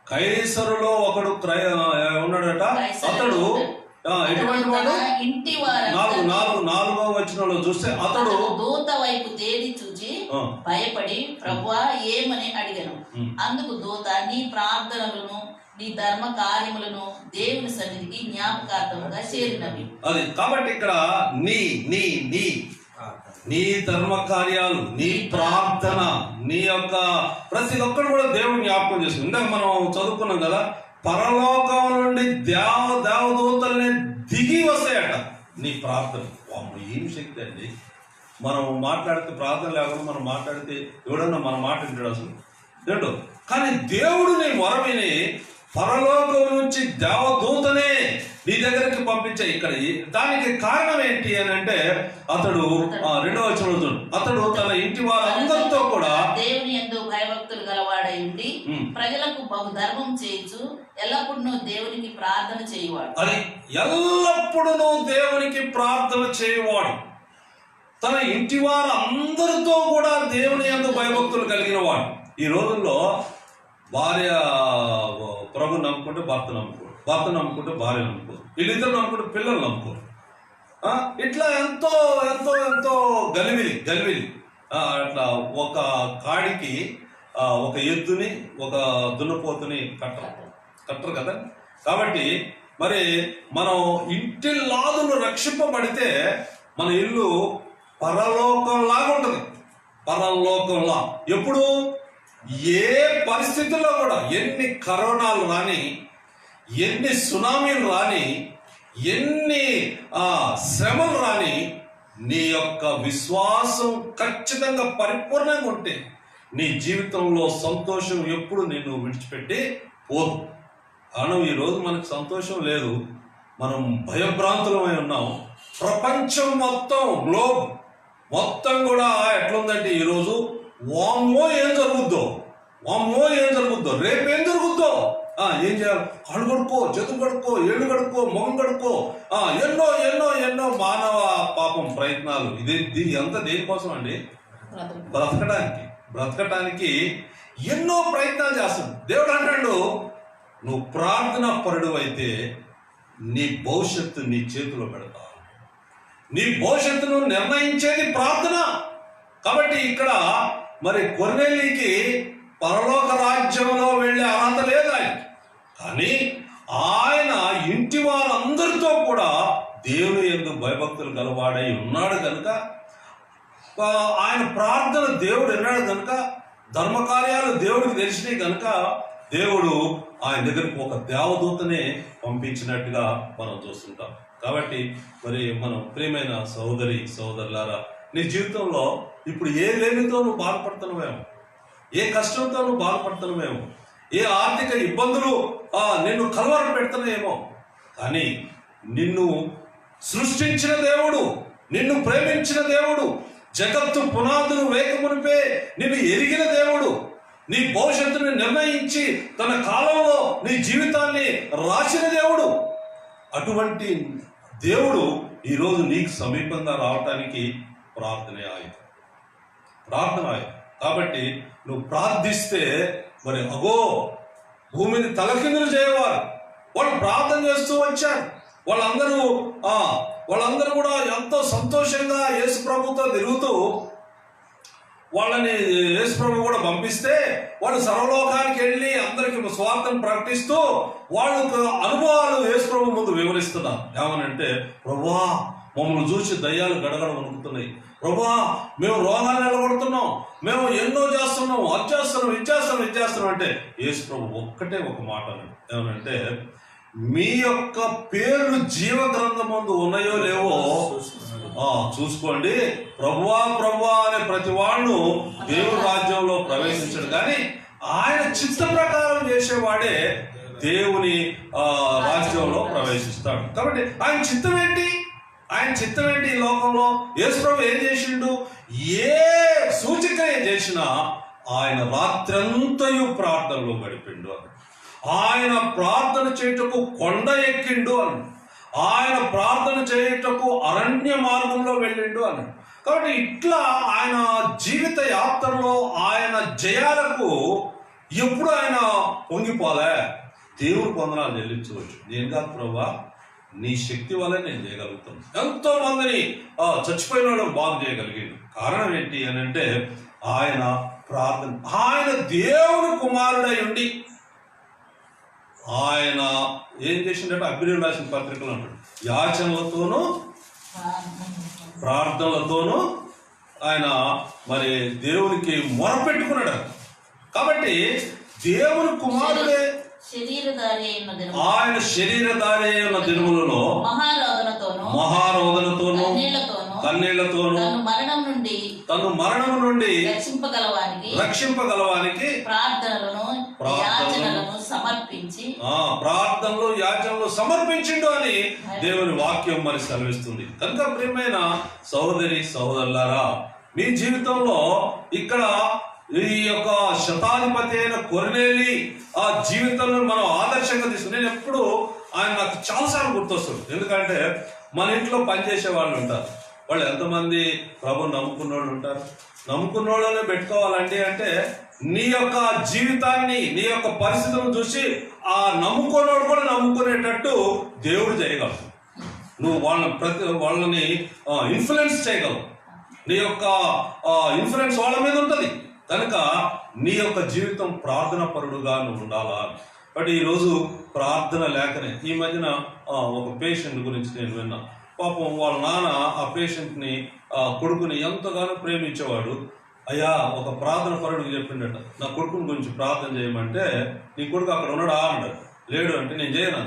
కైసరులో ఒకడు ఉన్నాడట. అతడు ఎటువంటి వాడు? నాలుగో వచనంలో చూస్తే అతడు దూత వైపు తేరి చూచి భయపడి ప్రభువా ఏమని అడిగాను. అందుకు దూత నీ ప్రార్థనలను నీ ధర్మ కార్యములను దేవుని సన్నిధికి జ్ఞాపకార్థముగా చేరినవి. అది కాబట్టి ఇక్కడ నీ నీ నీ నీ ధర్మ కార్యాలు, నీ ప్రార్థన, నీ యొక్క ప్రతి ఒక్కరు కూడా దేవుడు జ్ఞాపకం చేసుకుంది. ఇందాక మనం చదువుకున్నాం కదా, పరలోకం నుండి దేవదూతల్ని దిగి వస్తాయట నీ ప్రార్థన. ఏం శక్తి అండి! మనం మాట్లాడితే ప్రార్థన లేకుండా మనం మాట్లాడితే ఎవడన్నా మన మాట వింటాడు అసలు ఏంటో. కానీ దేవుడు నీ వరమిని పరలోకం నుంచి దేవదూతనే నీ దగ్గరికి పంపించే. ఇక్కడ దానికి కారణం ఏంటి అని అంటే, అతడు 2వ వచనంలో అతడు తన ఇంటి వారందరితో కూడా దేవుని యందు భయభక్తులు గలవాడై ఉండి ప్రజలకు బహు ధర్మం చేయించు ఎల్లప్పుడూ దేవునికి ప్రార్థన చేయవాడు. అది ఎల్లప్పుడూ దేవునికి ప్రార్థన చేయవాడు. తన ఇంటి వారందరితో కూడా దేవుని యందు భయభక్తులు కలిగిన వాడు. ఈ రోజుల్లో భార్య ప్రభు నమ్ముకుంటే భర్త నమ్ముకోడు, భర్త నమ్ముకుంటే భార్య నమ్ముకోరు, వీళ్ళిద్దరు నమ్ముకుంటే పిల్లలు నమ్ముకోరు. ఇట్లా ఎంతో ఎంతో ఎంతో గలివిలి అట్లా ఒక కాడికి ఒక ఎద్దుని ఒక దున్నపోతుని కట్టరు కదా. కాబట్టి మరి మనం ఇంటిల్లాదులు రక్షింపబడితే మన ఇల్లు పరలోకంలాగా ఉంటుంది. పరలోకంలా ఎప్పుడు ఏ పరిస్థితుల్లో కూడా ఎన్ని కరోనాలు రాని, ఎన్ని సునామీలు రాని, ఎన్ని శ్రమలు రాని, నీ యొక్క విశ్వాసం ఖచ్చితంగా పరిపూర్ణంగా ఉంటే నీ జీవితంలో సంతోషం ఎప్పుడు నిన్ను విడిచిపెట్టి పోదు. కారణం ఈరోజు మనకు సంతోషం లేదు, మనం భయభ్రాంతులమై ఉన్నాం. ప్రపంచం మొత్తం, గ్లోబ్ మొత్తం కూడా ఎట్లుందంటే ఈరోజు వామ్మో ఏం జరుగుద్దో, రేపు ఏం జరుగుద్దో, ఏం చేయాలి, కాళ్ళు కడుక్కో, చేతులు కడుక్కో, ఏళ్ళు కడుక్కో, మొహం కడుక్కో, ఎన్నో ఎన్నో ఎన్నో మానవ పాపం ప్రయత్నాలు. ఇది అంతా దేనికోసం అండి? బ్రతకటానికి ఎన్నో ప్రయత్నాలు చేస్తాడు. దేవుడు అంటాడు, నువ్వు ప్రార్థన పరుడు అయితే నీ భవిష్యత్తు నీ చేతిలో పెడతా. నీ భవిష్యత్తును నిర్ణయించేది ప్రార్థన. కాబట్టి ఇక్కడ మరి కొర్నేలికి పరలోక రాజ్యంలో వెళ్ళే అర్హత లేదు ఆయన. కానీ ఆయన ఇంటి వారందరితో కూడా దేవుని యందు భయభక్తులు గలవాడై ఉన్నాడు కనుక, ఆయన ప్రార్థన దేవుడు విన్నాడు కనుక, ధర్మకార్యాలు దేవుడికి తెలిసినాయి కనుక దేవుడు ఆయన దగ్గరకు ఒక దేవదూతనే పంపించినట్టుగా మనం చూస్తుంటాం. కాబట్టి మరి మనం ప్రియమైన సహోదరి సహోదరులారా, నీ జీవితంలో ఇప్పుడు ఏ లేమితో నువ్వు బాధపడుతున్నావేమో, ఏ కష్టంతో నువ్వు బాధపడుతున్నావేమో, ఏ ఆర్థిక ఇబ్బందులు నిన్ను కలవర పెడుతున్నాయేమో, కానీ నిన్ను సృష్టించిన దేవుడు, నిన్ను ప్రేమించిన దేవుడు, జగత్తు పునాదులు వేయకమునిపే నిన్ను ఎరిగిన దేవుడు, నీ భవిష్యత్తుని నిర్ణయించి తన కాలంలో నీ జీవితాన్ని రాసిన దేవుడు, అటువంటి దేవుడు ఈరోజు నీకు సమీపంగా రావటానికి ప్రార్థన ఆయుధం. కాబట్టి నువ్వు ప్రార్థిస్తే మరి అగో భూమిని తలకిందులు చేయవారు వాళ్ళు ప్రార్థన చేస్తూ వచ్చారు. వాళ్ళందరూ కూడా ఎంతో సంతోషంగా యేసు ప్రభుతో తిరుగుతూ, వాళ్ళని యేసు ప్రభు కూడా పంపిస్తే వాళ్ళు సర్వలోకానికి వెళ్ళి అందరికి స్వార్థం ప్రకటిస్తూ వాళ్ళకు అనుభవాలు యేసు ప్రభు ముందు వివరిస్తున్నారు. ఏమనంటే, ప్రభువా మమ్మల్ని చూసి దయ్యాలు గడగడ వణుకుతున్నాయి, ప్రభువా మేము రోగాలు నిలబడుతున్నాం, మేము ఎన్నో చేస్తున్నాం, ఇచ్చేస్తున్నాం అంటే యేసు ప్రభు ఒక్కటే ఒక మాట అన్నాడు. ఏమనంటే, మీ యొక్క పేర్లు జీవ గ్రంథమందు ఉన్నాయో లేవో చూసుకోండి. ప్రభువా అనే ప్రతి వాడును దేవుని రాజ్యంలో ప్రవేశించడు, కానీ ఆయన చిత్త ప్రకారం చేసేవాడే దేవుని రాజ్యంలో ప్రవేశిస్తాడు. కాబట్టి ఆయన చిత్తం ఏంటి ఈ లోకంలో? యేసు ప్రభు ఏం చేసిండు? ఏ సూచిక చేసినా ఆయన రాత్రంతయు ప్రార్థనలో గడిపిండు అని, ఆయన ప్రార్థన చేయుటకు కొండ ఎక్కిండు అని, ఆయన ప్రార్థన చేయుటకు అరణ్య మార్గంలో వెళ్ళిండు అన్నాడు. కాబట్టి ఇట్లా ఆయన జీవిత యాత్రలో ఆయన జయాలకు ఎప్పుడు ఆయన పొంగిపోలే. దేవుడు వందనాలు చెల్లించవచ్చు. నేను కాదు ప్రభువా, నీ శక్తి వల్ల నేను చేయగలుగుతాను. ఎంతో మందిని చచ్చిపోయిన వాళ్ళని బాగు చేయగలిగాడు. కారణం ఏంటి అని అంటే ఆయన ప్రార్థన. ఆయన దేవుని కుమారుడై ఉండి ఆయన ఏం చేసిందంటే అభివృద్ధి రాసిన పత్రికలు అంటాడు, యాచనలతోనూ ప్రార్థనలతోనూ ఆయన మరి దేవునికి మొరపెట్టుకున్నాడు. కాబట్టి దేవుని కుమారుడే ఆయన శరీరధారి అయిన దినములలో మహారోదనతోనూ కన్నీళ్లతోనూ తను మరణం నుండి రక్షింపగలవానికి ప్రార్థనలు యాచనలు సమర్పించిండు అని దేవుని వాక్యం మరి సెలవిస్తుంది. కనుక ప్రియమైన సహోదరి సహోదరులారా, మీ జీవితంలో ఇక్కడ ఈ యొక్క శతాధిపతి అయిన కొర్నేలి ఆ జీవితంలో మనం ఆదర్శంగా తీసుకుని, నేను ఎప్పుడు ఆయన నాకు చాలాసార్లు గుర్తొస్తుంది. ఎందుకంటే మన ఇంట్లో పనిచేసే వాళ్ళు ఉంటారు. వాళ్ళు ఎంతమంది ప్రభు నమ్ముకున్న వాళ్ళు ఉంటారు. నమ్ముకున్న వాళ్ళనే పెట్టుకోవాలండి అంటే నీ యొక్క జీవితాన్ని నీ యొక్క పరిస్థితులను చూసి ఆ నమ్ముకున్నవాడు కూడా నమ్ముకునేటట్టు దేవుడు చేయగలడు. నువ్వు వాళ్ళని ఇన్ఫ్లుయెన్స్ చేయగలవు. నీ యొక్క ఇన్ఫ్లుయెన్స్ వాళ్ళ మీద ఉంటుంది. కనుక నీ యొక్క జీవితం ప్రార్థన పరుడుగా నువ్వు ఉండాలా. బట్ ఈరోజు ప్రార్థన లేకనే ఈ మధ్యన ఒక పేషెంట్ గురించి నేను విన్నా. పాపం వాళ్ళ నాన్న ఆ పేషెంట్ని కొడుకుని ఎంతగానో ప్రేమించేవాడు. అయ్యా, ఒక ప్రార్థన పరుడికి చెప్పిండట, నా కొడుకుని గురించి ప్రార్థన చేయమంటే, నీ కొడుకు అక్కడ ఉన్నాడా అన్నాడు. లేడు అంటే నేను చేయను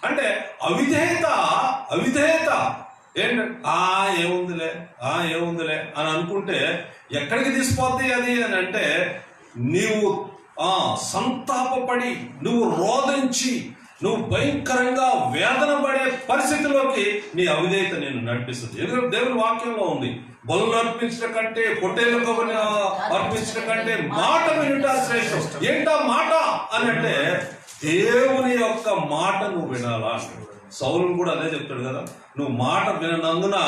అంటే అవిధేయత ఏంటంటే ఏముందిలే అని అనుకుంటే ఎక్కడికి తీసిపోద్ది అది అని అంటే నీవు సంతాపపడి నువ్వు రోధించి నువ్వు భయంకరంగా వేదన పడే పరిస్థితిలోకి నీ అవిధేయత నేను నడిపిస్తుంది. ఎందుకంటే దేవుని వాక్యంలో ఉంది, బలులు అర్పించడం కంటే పొట్టేళ్ళకు అర్పించడం కంటే మాట వినుట శ్రేష్టం. ఏంటా మాట అని అంటే దేవుని యొక్క మాట నువ్వు వినాలా. సౌలును కూడా అదే చెప్తాడు కదా, నువ్వు మాట వినందున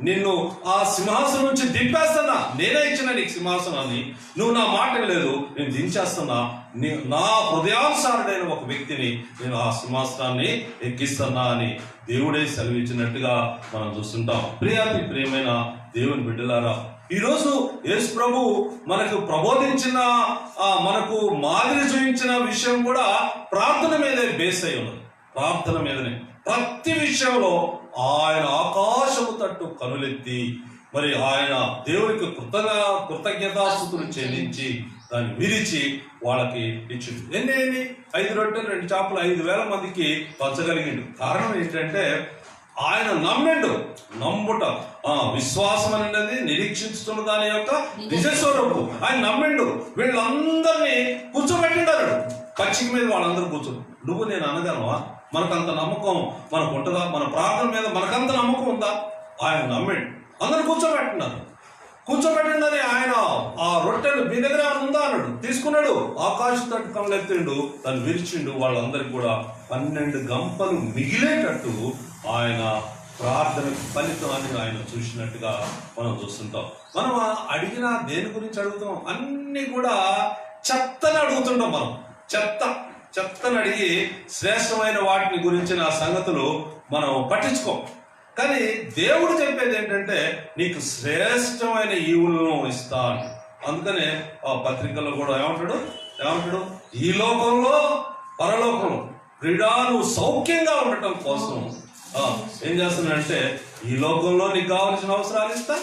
నిన్ను ఆ సింహాసనం నుంచి దింపేస్తున్నా, నేనే ఇచ్చిన నీకు సింహాసనాన్ని, నువ్వు నా మాట లేదు, నేను దించేస్తున్నా, నా హృదయానుసారుడైన ఒక వ్యక్తిని నేను ఆ సింహాసనాన్ని ఎక్కిస్తున్నా అని దేవుడే సెలవిచ్చినట్టుగా మనం చూస్తుంటాం. ప్రియమైన దేవుని బిడ్డలారా, ఈరోజు యేసు ప్రభు మనకు ప్రబోధించిన మనకు మాదిరి చూపించిన విషయం కూడా ప్రార్థన మీదే బేస్ అయి ఉన్నది. ప్రార్థన మీదనే ప్రతి విషయంలో ఆయన ఆకాశము తట్టు కనులెత్తి మరి ఆయన దేవునికి కృతజ్ఞతాస్తుతులు చెల్లించి దాన్ని విరిచి వాళ్ళకి ఇచ్చింది. ఎన్ని 5 రొట్టెలు 2 చేపలు 5,000 మందికి పంచగలిగిండు. కారణం ఏంటంటే ఆయన నమ్ముట విశ్వాసం అనేది నిరీక్షిస్తున్న దాని యొక్క నిజస్వరూపు. ఆయన నమ్మిండు. వీళ్ళందరినీ కూర్చోబెట్టిండారు పచ్చిక మీద. వాళ్ళందరూ కూర్చోరు. నువ్వు నేను అనగలవా? మనకంత నమ్మకం మనకు ఉంటుందా? మన ప్రార్థన మీద మనకంత నమ్మకం ఉందా? ఆయన నమ్మిండు. అందరూ కూర్చోబెట్టిండని ఆయన ఆ రొట్టెలు మీ దగ్గర ఉందా అన్నాడు. తీసుకున్నాడు, ఆకాశ తట్టు కనులెత్తిండు, దాన్ని విరిచిండు. వాళ్ళందరికీ కూడా 12 గంపలు మిగిలేటట్టు ఆయన ప్రార్థన ఫలితాన్ని ఆయన చూసినట్టుగా మనం చూస్తుంటాం. మనం అడిగిన దేని గురించి అడుగుతాం? అన్ని కూడా చెత్తని అడుగుతుంటాం. మనం చెత్తని అడిగి శ్రేష్టమైన వాటిని గురించిన సంగతులు మనం పట్టించుకోం. కానీ దేవుడు చెప్పేది ఏంటంటే నీకు శ్రేష్టమైన ఈవులను ఇస్తా అని. అందుకనే ఆ పత్రికల్లో కూడా ఏమంటాడు ఈ లోకంలో పరలోకంలో క్రీడా నువ్వు సౌఖ్యంగా ఉండటం కోసం ఏం చేస్తున్నానంటే ఈ లోకంలో నీకు కావలసిన అవసరాలు ఇస్తా,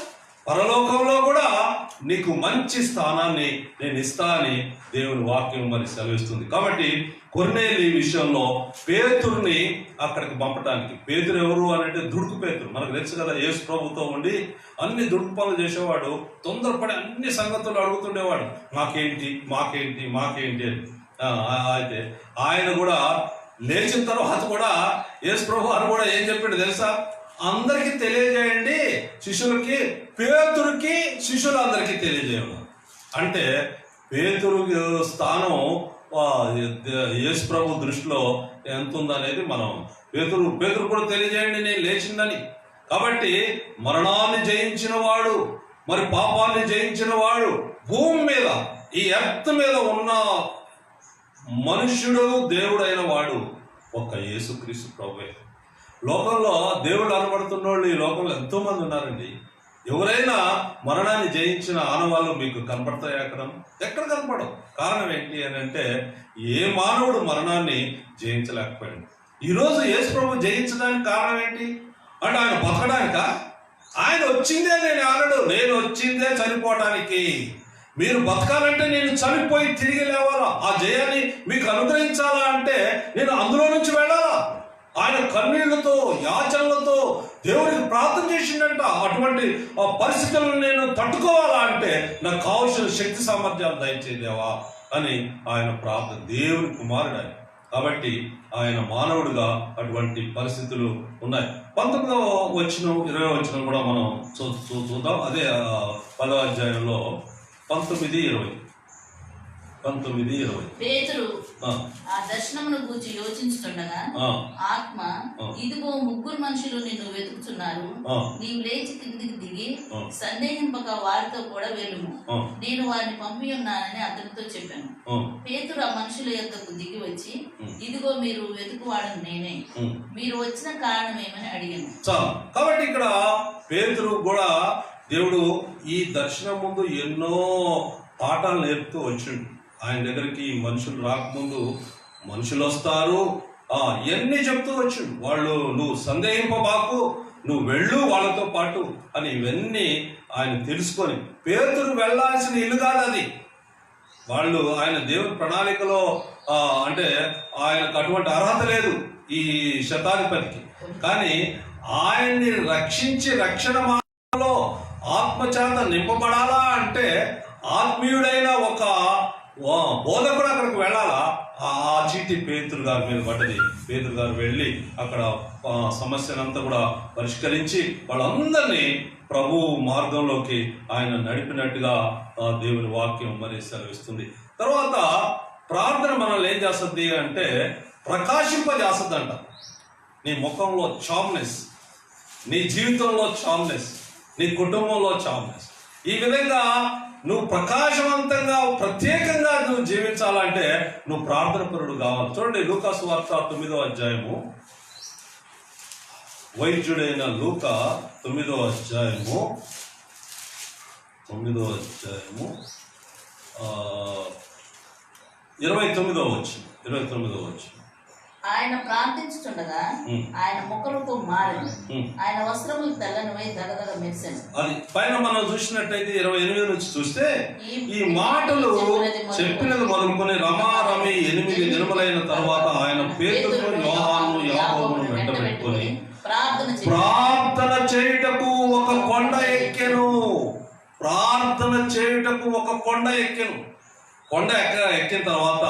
పరలోకంలో కూడా నీకు మంచి స్థానాన్ని నేను ఇస్తా అని దేవుని వాక్యం మరి సెలవిస్తుంది. కాబట్టి కొర్నేలి విషయంలో పేతురుని అక్కడికి పంపడానికి, పేతురు ఎవరు అని అంటే దుడుకు పేతురు. మనకు తెలుసు కదా, యేసు ప్రభుతో ఉండి అన్ని దుడుకు పనులు చేసేవాడు, తొందరపడి అన్ని సంగతులు అడుగుతుండేవాడు, మాకేంటి అని. అయితే ఆయన కూడా లేచిన తర్వాత కూడా యేసు ప్రభు అని కూడా ఏం చెప్పాడు తెలుసా? అందరికి తెలియజేయండి, శిష్యులకి, పేతురుకి శిష్యులందరికీ తెలియజేయడం. అంటే పేతురు స్థానం యేసు ప్రభు దృష్టిలో ఎంత ఉందనేది మనం పేతురు కూడా తెలియజేయండి నేను లేచిందని. కాబట్టి మరణాన్ని జయించిన వాడు, మరి పాపాన్ని జయించిన వాడు, భూమి మీద ఈ ఎర్త్ మీద ఉన్న మనుష్యుడు దేవుడైన వాడు ఒక్క యేసుక్రీస్తు ప్రభువే. లోకంలో దేవుడు అనబడుతున్న వాళ్ళు ఈ లోకంలో ఎంతో మంది ఉన్నారండి. ఎవరైనా మరణాన్ని జయించిన ఆనవాళ్ళు మీకు కనపడతాయి? ఎక్కడ కనపడవు. కారణం ఏంటి అని అంటే ఏ మానవుడు మరణాన్ని జయించలేకపోయాడు. ఈరోజు యేసు ప్రభు జయించడానికి కారణం ఏంటి అంటే ఆయన బతకడానిక? ఆయన వచ్చిందే నేను వచ్చిందే చనిపోవటానికి. మీరు బతకాలంటే నేను చనిపోయి తిరిగి లేవాలా, ఆ జయాన్ని మీకు అనుగ్రహించాలా అంటే నేను అందులో నుంచి వెళ్ళాలా. ఆయన కన్నీళ్లతో యాచనలతో దేవుడికి ప్రార్థన చేసిండంట. అటువంటి పరిస్థితులను నేను తట్టుకోవాలా అంటే నాకు కావలసిన శక్తి సామర్థ్యాలు దయచేదేవా అని ఆయన ప్రార్థన. దేవుని కుమారుడు ఆయన కాబట్టి ఆయన మానవుడిగా అటువంటి పరిస్థితులు ఉన్నాయి. 19వ వచనం 20వ వచనం కూడా మనం చూద్దాం. అదే 10వ అధ్యాయంలో 19-20 పేతురు ఆ దర్శనమును గూర్చి యోచించుతుండగా ఆత్మ, ఇదిగో 3 మనుషులు నిన్ను వెతుకుతున్నారు, నీవు లేచి కిందికి దిగి సందేహింపక వారితో కూడా వెళ్ళుము, నేను వారిని పంపి ఉన్నానని అతనితో చెప్పాను. పేతురు ఆ మనుషుల యొద్దకు దిగి వచ్చి, ఇదిగో మీరు వెతుకువాడను నేనే, మీరు వచ్చిన కారణం ఏమని అడిగాను. కాబట్టి ఇక్కడ పేతురు కూడా దేవుడు ఈ దర్శనం ముందు ఎన్నో పాఠాలు నేర్పుతూ వచ్చిండు. ఆయన దగ్గరికి మనుషులు రాకముందు మనుషులు వస్తారు, ఇవన్నీ చెప్తూ వచ్చిండు. వాళ్ళు నువ్వు సందేహింపబాకు, నువ్వు వెళ్ళు వాళ్ళతో పాటు అని ఇవన్నీ ఆయన తెలుసుకొని, పేతురు వెళ్ళాల్సిన ఇల్లు కాదు అది. వాళ్ళు ఆయన దేవుని ప్రణాళికలో అంటే ఆయనకు అటువంటి అర్హత లేదు ఈ శతాధిపతికి. కానీ ఆయన్ని రక్షించి రక్షణ మార్గంలో ఆత్మచేత నింపబడాలా అంటే ఆత్మీయుడైన ఒక బోధకుడు అక్కడికి వెళ్ళాలా. ఆ చీటి పేతురు గారి మీద పడ్డది. పేతురు గారు వెళ్ళి అక్కడ సమస్యనంతా కూడా పరిష్కరించి వాళ్ళందరినీ ప్రభు మార్గంలోకి ఆయన నడిపినట్టుగా దేవుని వాక్యం మరి సెలవిస్తుంది. తర్వాత ప్రార్థన మనల్ని ఏం చేస్తుంది అంటే ప్రకాశింపజేస్తుంది అంట. నీ ముఖంలో చామ్నెస్, నీ జీవితంలో చామ్నెస్, నీ కుటుంబంలో చామ్నెస్, ఈ విధంగా నువ్వు ప్రకాశవంతంగా ప్రత్యేకంగా నువ్వు జీవించాలంటే నువ్వు ప్రార్థన పరుడు కావాలి. చూడండి లూకాసు వార్త 9వ అధ్యాయము, వైద్యుడైన లూకా 9వ అధ్యాయము 29వ వచనం. ఆయన ప్రార్థించుతుండగా ఆయన ముఖరూపం మారెను, ఆయన వస్త్రములు తెల్లనివై దగదగ మెరిసెను. అది పైన మనం చూసినట్టయితే 28 నుంచి చూస్తే ఈ మాటలు చెప్పినది మొదలుకొని రమారమి 8 దినములైన తర్వాత ఆయన పేతురు, యోహాను, యాకోబును వెంట పెట్టుకొని ప్రార్థన చేయుటకు ఒక కొండ ఎక్కెను. కొండ ఎక్కిన తర్వాత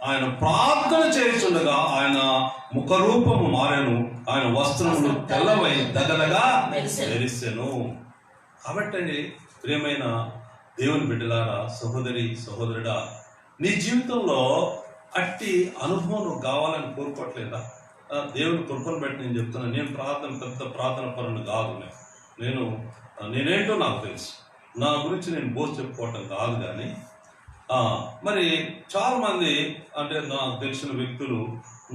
ఆయన ప్రార్థన చేస్తుండగా ఆయన ముఖరూపము మారెను, ఆయన వస్త్రములు తెల్లవై దగదగా మెరిసెను. కాబట్టి ప్రియమైన దేవుని బిడ్డలారా, సహోదరి సహోదరుడా, నీ జీవితంలో అట్టి అనుభవం నువ్వు కావాలని కోరుకోవట్లేదా? దేవుని కృపను బట్టి నేను చెప్తున్నా. నేను పెద్ద ప్రార్థన పరుని కాదు. నేనేంటో నాకు తెలుసు. నా గురించి నేను బోస్ చెప్పుకోవటం కాదు. కానీ మరి చాలామంది అంటే నాకు తెలిసిన వ్యక్తులు,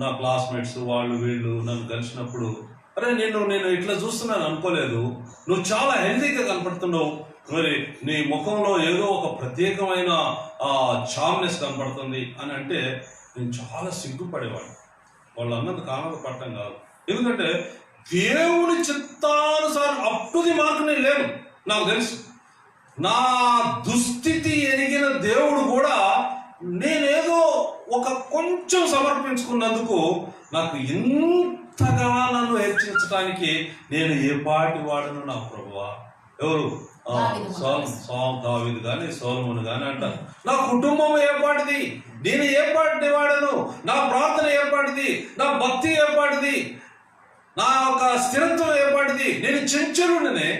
నా క్లాస్మేట్స్, వాళ్ళు వీళ్ళు నన్ను కలిసినప్పుడు, అరే నేను ఇట్లా చూస్తున్నాను అనుకోలేదు, నువ్వు చాలా హెల్తీగా కనపడుతున్నావు, మరి నీ ముఖంలో ఏదో ఒక ప్రత్యేకమైన చామ్నెస్ కనపడుతుంది అని అంటే నేను చాలా సిగ్గుపడేవాడిని. వాళ్ళు అన్నది కానక పడటం కాదు. ఎందుకంటే దేవుని చిత్తానుసారం అప్ టు ది మార్క్ నేను లేను. నాకు తెలుసు నా దుస్థితి ఎరిగిన దేవుడు కూడా నేనేదో ఒక కొంచెం సమర్పించుకున్నందుకు నాకు ఇంతగా నన్ను హెచ్చరించడానికి నేను ఏ పాటి వాడను నా ప్రభువా. ఎవరు? దావీదు కానీ సొలొమోను కానీ అంటారు. నా కుటుంబం ఏపాటిది, నేను ఏపాటి వాడను, నా ప్రార్థన ఏపాటిది, నా భక్తి ఏపాటిది, నా యొక్క స్థిరత్వం ఏపాటిది, నేను చెంచలుడినే.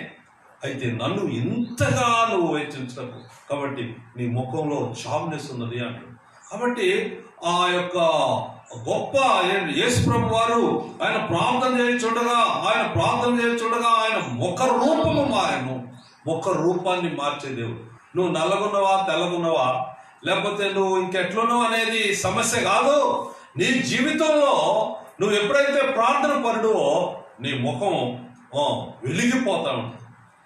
అయితే నన్ను ఇంతగా నువ్వు హెచ్చరించకు, కాబట్టి నీ ముఖంలో చామ్నెస్ ఉన్నది అంటాడు. కాబట్టి ఆ యొక్క గొప్ప యేసు ప్రభు వారు ఆయన ప్రార్థన చేయించుండగా ఆయన ముఖ రూపము మారాను. ముఖ రూపాన్ని మార్చే దేవుడు. నువ్వు నల్లగున్నవా తెల్లగున్నవా లేకపోతే నువ్వు ఇంకెట్లున్నావు అనేది సమస్య కాదు. నీ జీవితంలో నువ్వు ఎప్పుడైతే ప్రార్థన పరుడువో నీ ముఖం వెలిగిపోతా ఉంటుంది.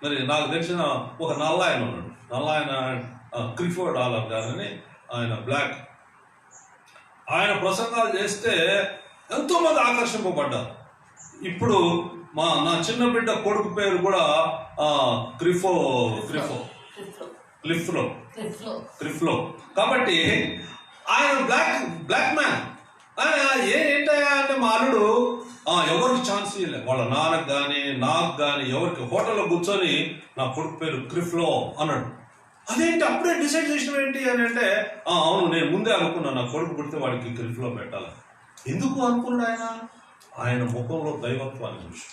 మరి నాకు తెలిసిన ఒక నల్ల ఆయన ఉన్నాడు. నల్ల ఆయన క్రిఫోర్డ్ ఆలర్ గారని, ఆయన బ్లాక్. ఆయన ప్రసంగాలు చేస్తే ఎంతోమంది ఆకర్షింపబడ్డారు. ఇప్పుడు నా చిన్న బిడ్డ కొడుకు పేరు కూడా క్లిఫ్లో. కాబట్టి ఆయన బ్లాక్ మ్యాన్. ఆయన ఏంటయ్యా అంటే మా అల్లుడు ఎవరికి ఛాన్స్ ఇవ్వలే. వాళ్ళ నాన్నకు కానీ నాకు కానీ ఎవరికి హోటల్లో కూర్చొని నా కొడుకు పేరు క్లిఫ్లో అన్నాడు. అదేంటి అప్పుడే డిసైడ్ చేసిన ఏంటి అని అంటే, అవును నేను ముందే అనుకున్నాను నా కొడుకు పుడితే వాడికి క్లిఫ్లో పెట్టాలి. ఎందుకు అనుకున్నాడు? ఆయన ముఖంలో దైవత్వాన్ని చూసి,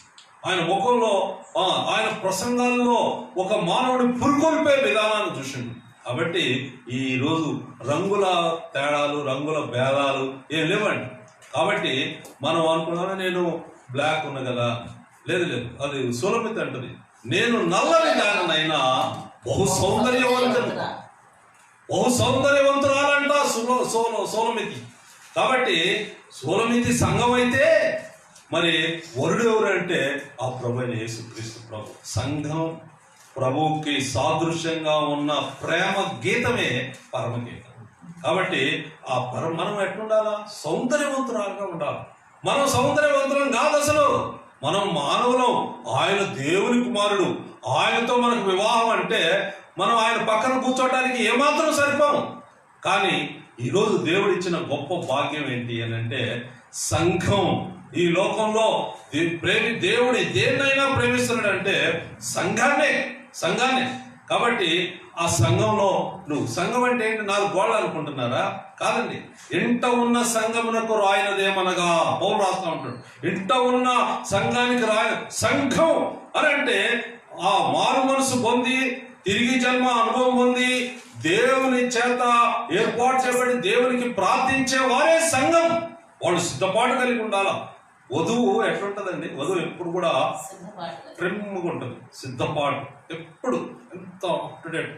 ఆయన ముఖంలో ఆయన ప్రసంగాల్లో ఒక మానవుడి పురుకొల్పే విధానాన్ని చూసిండు. కాబట్టి ఈరోజు రంగుల తేడాలు, రంగుల భేదాలు ఏం లేవండి. కాబట్టి మనం అనుకున్నాను నేను బ్లాక్ ఉన్నా కదా, లేదు అది సోలమితి అంటది, నేను నల్లని దానినైనా బహు సౌందర్యవంతురాలంట సోలమితి. కాబట్టి సోలమితి సంఘం అయితే మరి వరుడు ఎవరు అంటే ఆ ప్రభువైన యేసుక్రీస్తు ప్రభు. సంఘం ప్రభువుకి సాదృశ్యంగా ఉన్న ప్రేమ గీతమే పరమగీతం. కాబట్టి మనం ఎట్లుండాలా? సౌందర్యవంతురాలుగా ఉండాలి. మనం సౌందర్యవంతులం కాదు అసలు. మనం మానవులం. ఆయన దేవుని కుమారుడు. ఆయనతో మనకు వివాహం అంటే మనం ఆయన పక్కన కూర్చోటానికి ఏమాత్రం సరిపోం. కానీ ఈరోజు దేవుడిచ్చిన గొప్ప భాగ్యం ఏంటి అని అంటే సంఘం. ఈ లోకంలో దేవుడి దేన్నైనా ప్రేమిస్తున్నాడంటే సంఘాన్నే. కాబట్టి ఆ సంఘంలో సంఘం అంటే ఏంటి? 4 గోళ్ళు అనుకుంటున్నారా? కాదండి. ఇంట ఉన్న సంఘమునకు రాయినదేమనగా పౌలు రాస్తా ఉంటాడు. ఇంట ఉన్న సంఘానికి సంఘం అని అంటే ఆ మారు మనసు పొంది తిరిగి జన్మ అనుభవం పొంది దేవుని చేత ఏర్పాటు చేయబడి దేవునికి ప్రార్థించే వారే సంఘం. వాళ్ళు సిద్ధపాటు కలిగి ఉండాలా. వధువు ఎట్లుంటదండి? వధువు ఎప్పుడు కూడా ట్రిమ్గా ఉంటుంది. సిద్ధపాటు ఎప్పుడు ఎంత అప్ టు డేట్.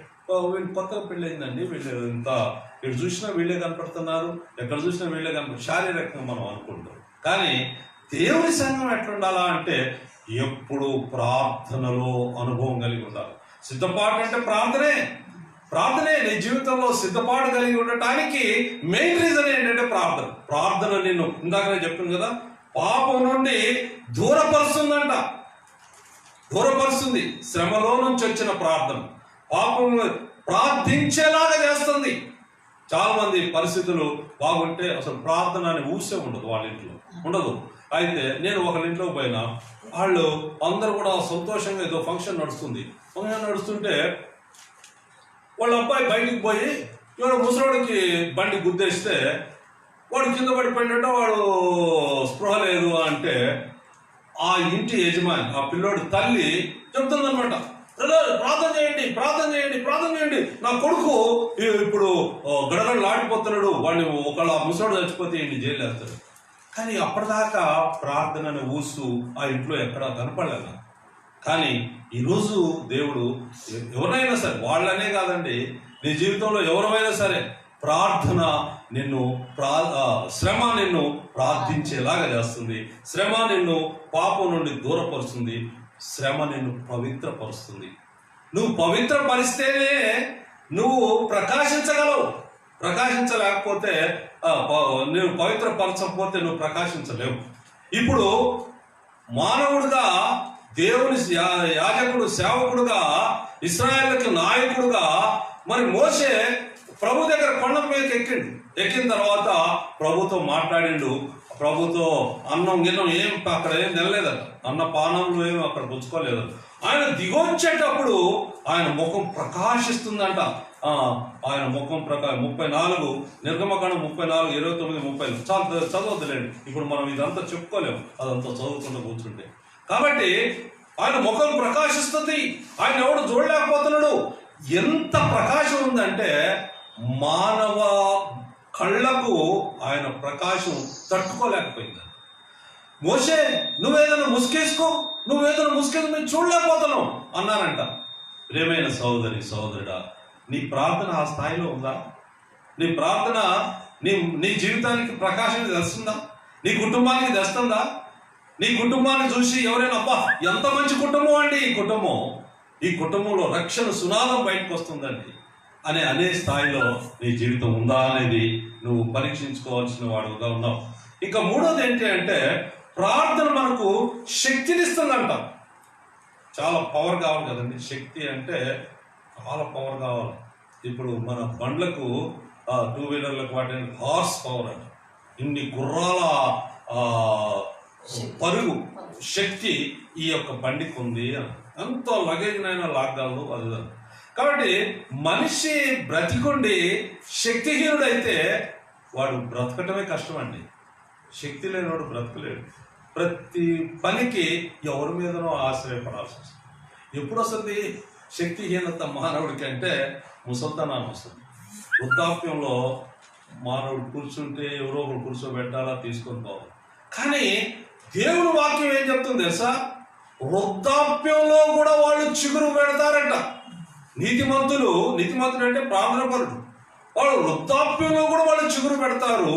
వీళ్ళు కొత్తగా పెళ్ళయిందండి, వీళ్ళు చూసినా వీళ్ళే కనపడుతున్నారు, ఎక్కడ చూసినా వీళ్ళే కనపడుతుంది. శారీరకంగా మనం అనుకుంటాం. కానీ దేవుని సంఘం ఎట్లుండాలా అంటే ఎప్పుడు ప్రార్థనలో అనుభవం కలిగి ఉండాలి. సిద్ధపాటు అంటే ప్రార్థనే. నీ జీవితంలో సిద్ధపాటు కలిగి ఉండటానికి మెయిన్ రీజన్ ఏంటంటే ప్రార్థన నిన్ను ఇందాకనే చెప్పింది కదా, పాపం నుండి దూరపరుస్తుంది. శ్రమలో నుంచి వచ్చిన ప్రార్థన పాపం ప్రార్థించేలాగా చేస్తుంది. చాలా మంది పరిస్థితులు బాగుంటే అసలు ప్రార్థన అని ఊసే ఉండదు, వాళ్ళ ఇంట్లో ఉండదు. అయితే నేను ఒకళ్ళ ఇంట్లోకి పోయినా, వాళ్ళు అందరూ కూడా సంతోషంగా ఏదో ఫంక్షన్ నడుస్తుంటే వాళ్ళ అబ్బాయి బయటికి పోయి ఎవరో ముసలోడికి బండి గుద్దేస్తే వాడు కింద పడిపోయినట్టు, వాడు స్పృహ లేదు అంటే ఆ ఇంటి యజమాని, ఆ పిల్లోడి తల్లి చెప్తుందనమాట, ప్రార్థన చేయండి, నా కొడుకు ఇప్పుడు గడగడలాడిపోతున్నాడు, వాడిని ఒకళ్ళ ముసలోడు చచ్చిపోతే ఇంటి జైలు వేస్తాడు. కానీ అప్పటిదాకా ప్రార్థన అనే ఊసు ఆ ఇంట్లో ఎక్కడా కనపడలేదు. కానీ ఈరోజు దేవుడు ఎవరైనా సరే, వాళ్ళనే కాదండి, నీ జీవితంలో ఎవరైనా సరే ప్రార్థన శ్రమ నిన్ను ప్రార్థించేలాగా చేస్తుంది. శ్రమ నిన్ను పాపం నుండి దూరపరుస్తుంది. శ్రమ నిన్ను పవిత్రపరుస్తుంది. నువ్వు పవిత్రపరిస్తేనే నువ్వు ప్రకాశించగలవు. ప్రకాశించలేకపోతే నువ్వు పవిత్రపరచకపోతే నువ్వు ప్రకాశించలేవు. ఇప్పుడు మానవుడుగా, దేవుని యాజకుడు, సేవకుడుగా, ఇశ్రాయేలుకి నాయకుడుగా మరి మోషే ప్రభు దగ్గర కొండ మీదకి ఎక్కిన తర్వాత ప్రభుతో మాట్లాడిండు. ప్రభుతో అన్నం గిన్నం ఏం అక్కడ ఏం తినలేదట, అన్న పానంలో ఏం అక్కడ పుచ్చుకోలేదు. ఆయన దిగొచ్చేటప్పుడు ఆయన ముఖం ప్రకాశిస్తుందంట. ఆయన ముఖం 34 నిర్గమకాండం 34, 29, 30 చాలా చదవద్దులేండి, ఇప్పుడు మనం ఇదంతా చెప్పుకోలేము అదంతా చదువుకుంటూ కూర్చుంటే. కాబట్టి ఆయన ముఖం ప్రకాశిస్తుంది. ఆయన ఎవడు చూడలేకపోతున్నాడు. ఎంత ప్రకాశం ఉందంటే మానవ కళ్ళకు ఆయన ప్రకాశం తట్టుకోలేకపోయింది. మోషే, నువ్వేదైనా ముసుకేసుకో, మేము చూడలేకపోతున్నావు అన్నారంట. ప్రియమైన సహోదరి సహోదరుడా, నీ ప్రార్థన ఆ స్థాయిలో ఉందా? నీ ప్రార్థన నీ జీవితానికి ప్రకాశం తెస్తుందా? నీ కుటుంబానికి తెస్తుందా? నీ కుటుంబాన్ని చూసి ఎవరైనా అబ్బా ఎంత మంచి కుటుంబం అండి ఈ కుటుంబంలో రక్షణ సునాదం బయటకు వస్తుందండి అనే స్థాయిలో నీ జీవితం ఉందా అనేది నువ్వు పరీక్షించుకోవాల్సిన వాడుగా ఉన్నావు. ఇంకా మూడోది ఏంటి అంటే, ప్రార్థన మనకు శక్తినిస్తుందంట. చాలా పవర్ కావాలి కదండి. శక్తి అంటే చాలా పవర్ కావాలి. ఇప్పుడు మన బండ్లకు 2 వీలర్లకు వాటిని హార్స్ పవర్ అంట. ఇన్ని గుర్రాల పరుగు శక్తి ఈ యొక్క బండికి ఉంది. ఎంతో లగేజ్నైనా లాగ్గాలు అది. కాబట్టి మనిషి బ్రతికుండి శక్తిహీనుడైతే వాడు బ్రతకటమే కష్టం అండి. శక్తి లేనివాడు బ్రతకలేడు. ప్రతి పనికి ఎవరి మీదనో ఆశ్రయపడాల్సి వస్తుంది. ఎప్పుడు వస్తుంది శక్తిహీనత మానవుడికి అంటే? ముసల్తనాన్ని వస్తుంది. వృద్ధాప్యంలో మానవుడు కూర్చుంటే ఎవరో ఒకరు కూర్చోబెట్టాలా, తీసుకొని పోవాలి. కానీ దేవుని వాక్యం ఏం చెప్తుంది తెలుసా? వృద్ధాప్యంలో కూడా వాళ్ళు చిగురు పెడతారట. నీతిమంతుడు అంటే ప్రార్థనపరుడు. వాళ్ళు వృద్ధాప్యంలో కూడా వాళ్ళు చిగురు పెడతారు.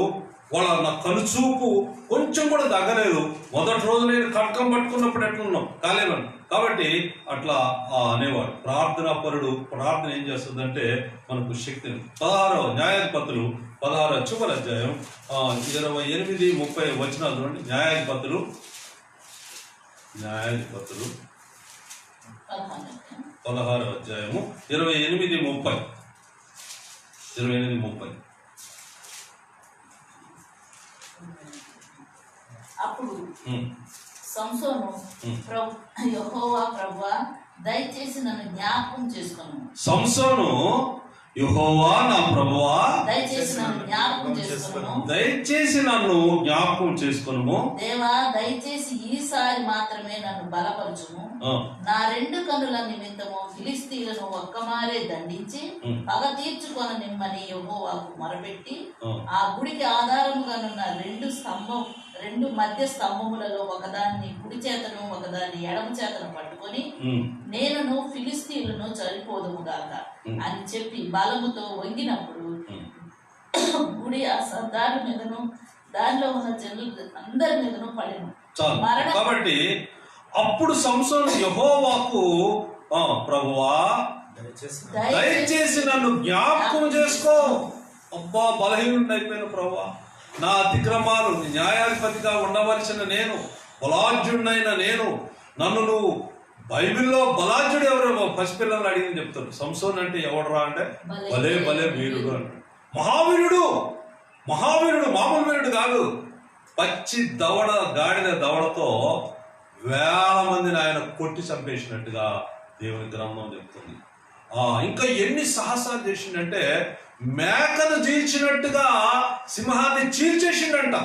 వాళ్ళ నా కనుచూపు కొంచెం కూడా తగ్గలేదు. మొదటి రోజు నేను ఖడ్గం పట్టుకున్నప్పుడు ఎట్లున్నాం కాలేమని. కాబట్టి అట్లా అనేవాడు ప్రార్థనాపరుడు. ప్రార్థన ఏం చేస్తుందంటే మనకు శక్తిని. 16వ న్యాయాధిపతులు 16 చివరి అధ్యాయం 28-30 వచనాలు చూడండి. న్యాయాధిపతులు 16వ అధ్యాయము 28-30. అప్పుడు సంసోను, యెహోవా ప్రభువా దయచేసి నన్ను జ్ఞాపకం చేసుకొను. సంసోను, యెహోవా నా ప్రభువా దయచేసి నన్ను జ్ఞాపకం చేసుకొనుము. దేవా దయచేసి ఈసారి మాత్రమే నన్ను బలపరచుము. నా 2 కన్నుల నిమిత్తము ఫిలిస్తీయులను ఒక్కమారే దండించి పగ తీర్చుకొన నిమ్మని యెహోవాకు మొరపెట్టి ఆ గుడికి ఆధారముగానున్న 2 మధ్య స్తంభములలో ఒకదాన్ని కుడి చేతను ఒకదాన్ని ఎడమ చేతను పట్టుకొని నేనును ఫిలిస్తీయులను చనిపోదుము గాక అని చెప్పి బలముతో వంగినప్పుడు గుడి ఆ సర్దారు మీదను దానిలో ఉన్న జనులు అందరి మీదను పడెను. కాబట్టి అప్పుడు సంసోను యెహోవాకు, ప్రభువా దయచేసి నన్ను జ్ఞాపకం చేసుకో. అబ్బా బలహీనుడిని అయిపోయిన ప్రభువా, నా అతిక్రమాలు, న్యాయాధిపతిగా ఉండవలసిన నేను, బలాఢ్యుడినైన నేను, నన్ను నువ్వు బైబిల్లో బలాఢ్యుడు ఎవరు పసిపిల్లలు అడిగింది చెప్తారు. సంసోన్ అంటే ఎవడరా అంటే భలే వీరుడు అంటాడు. మహావీరుడు మామూలు వీరుడు కాదు. పచ్చి గాడిద దవడతో 1000 మందిని ఆయన కొట్టి చంపేసినట్టుగా దేవుని గ్రంథం చెప్తుంది. ఇంకా ఎన్ని సాహసాలు చేసిండంటే మేకను చీల్చినట్టుగా సింహాన్ని చీల్చేసిండంట.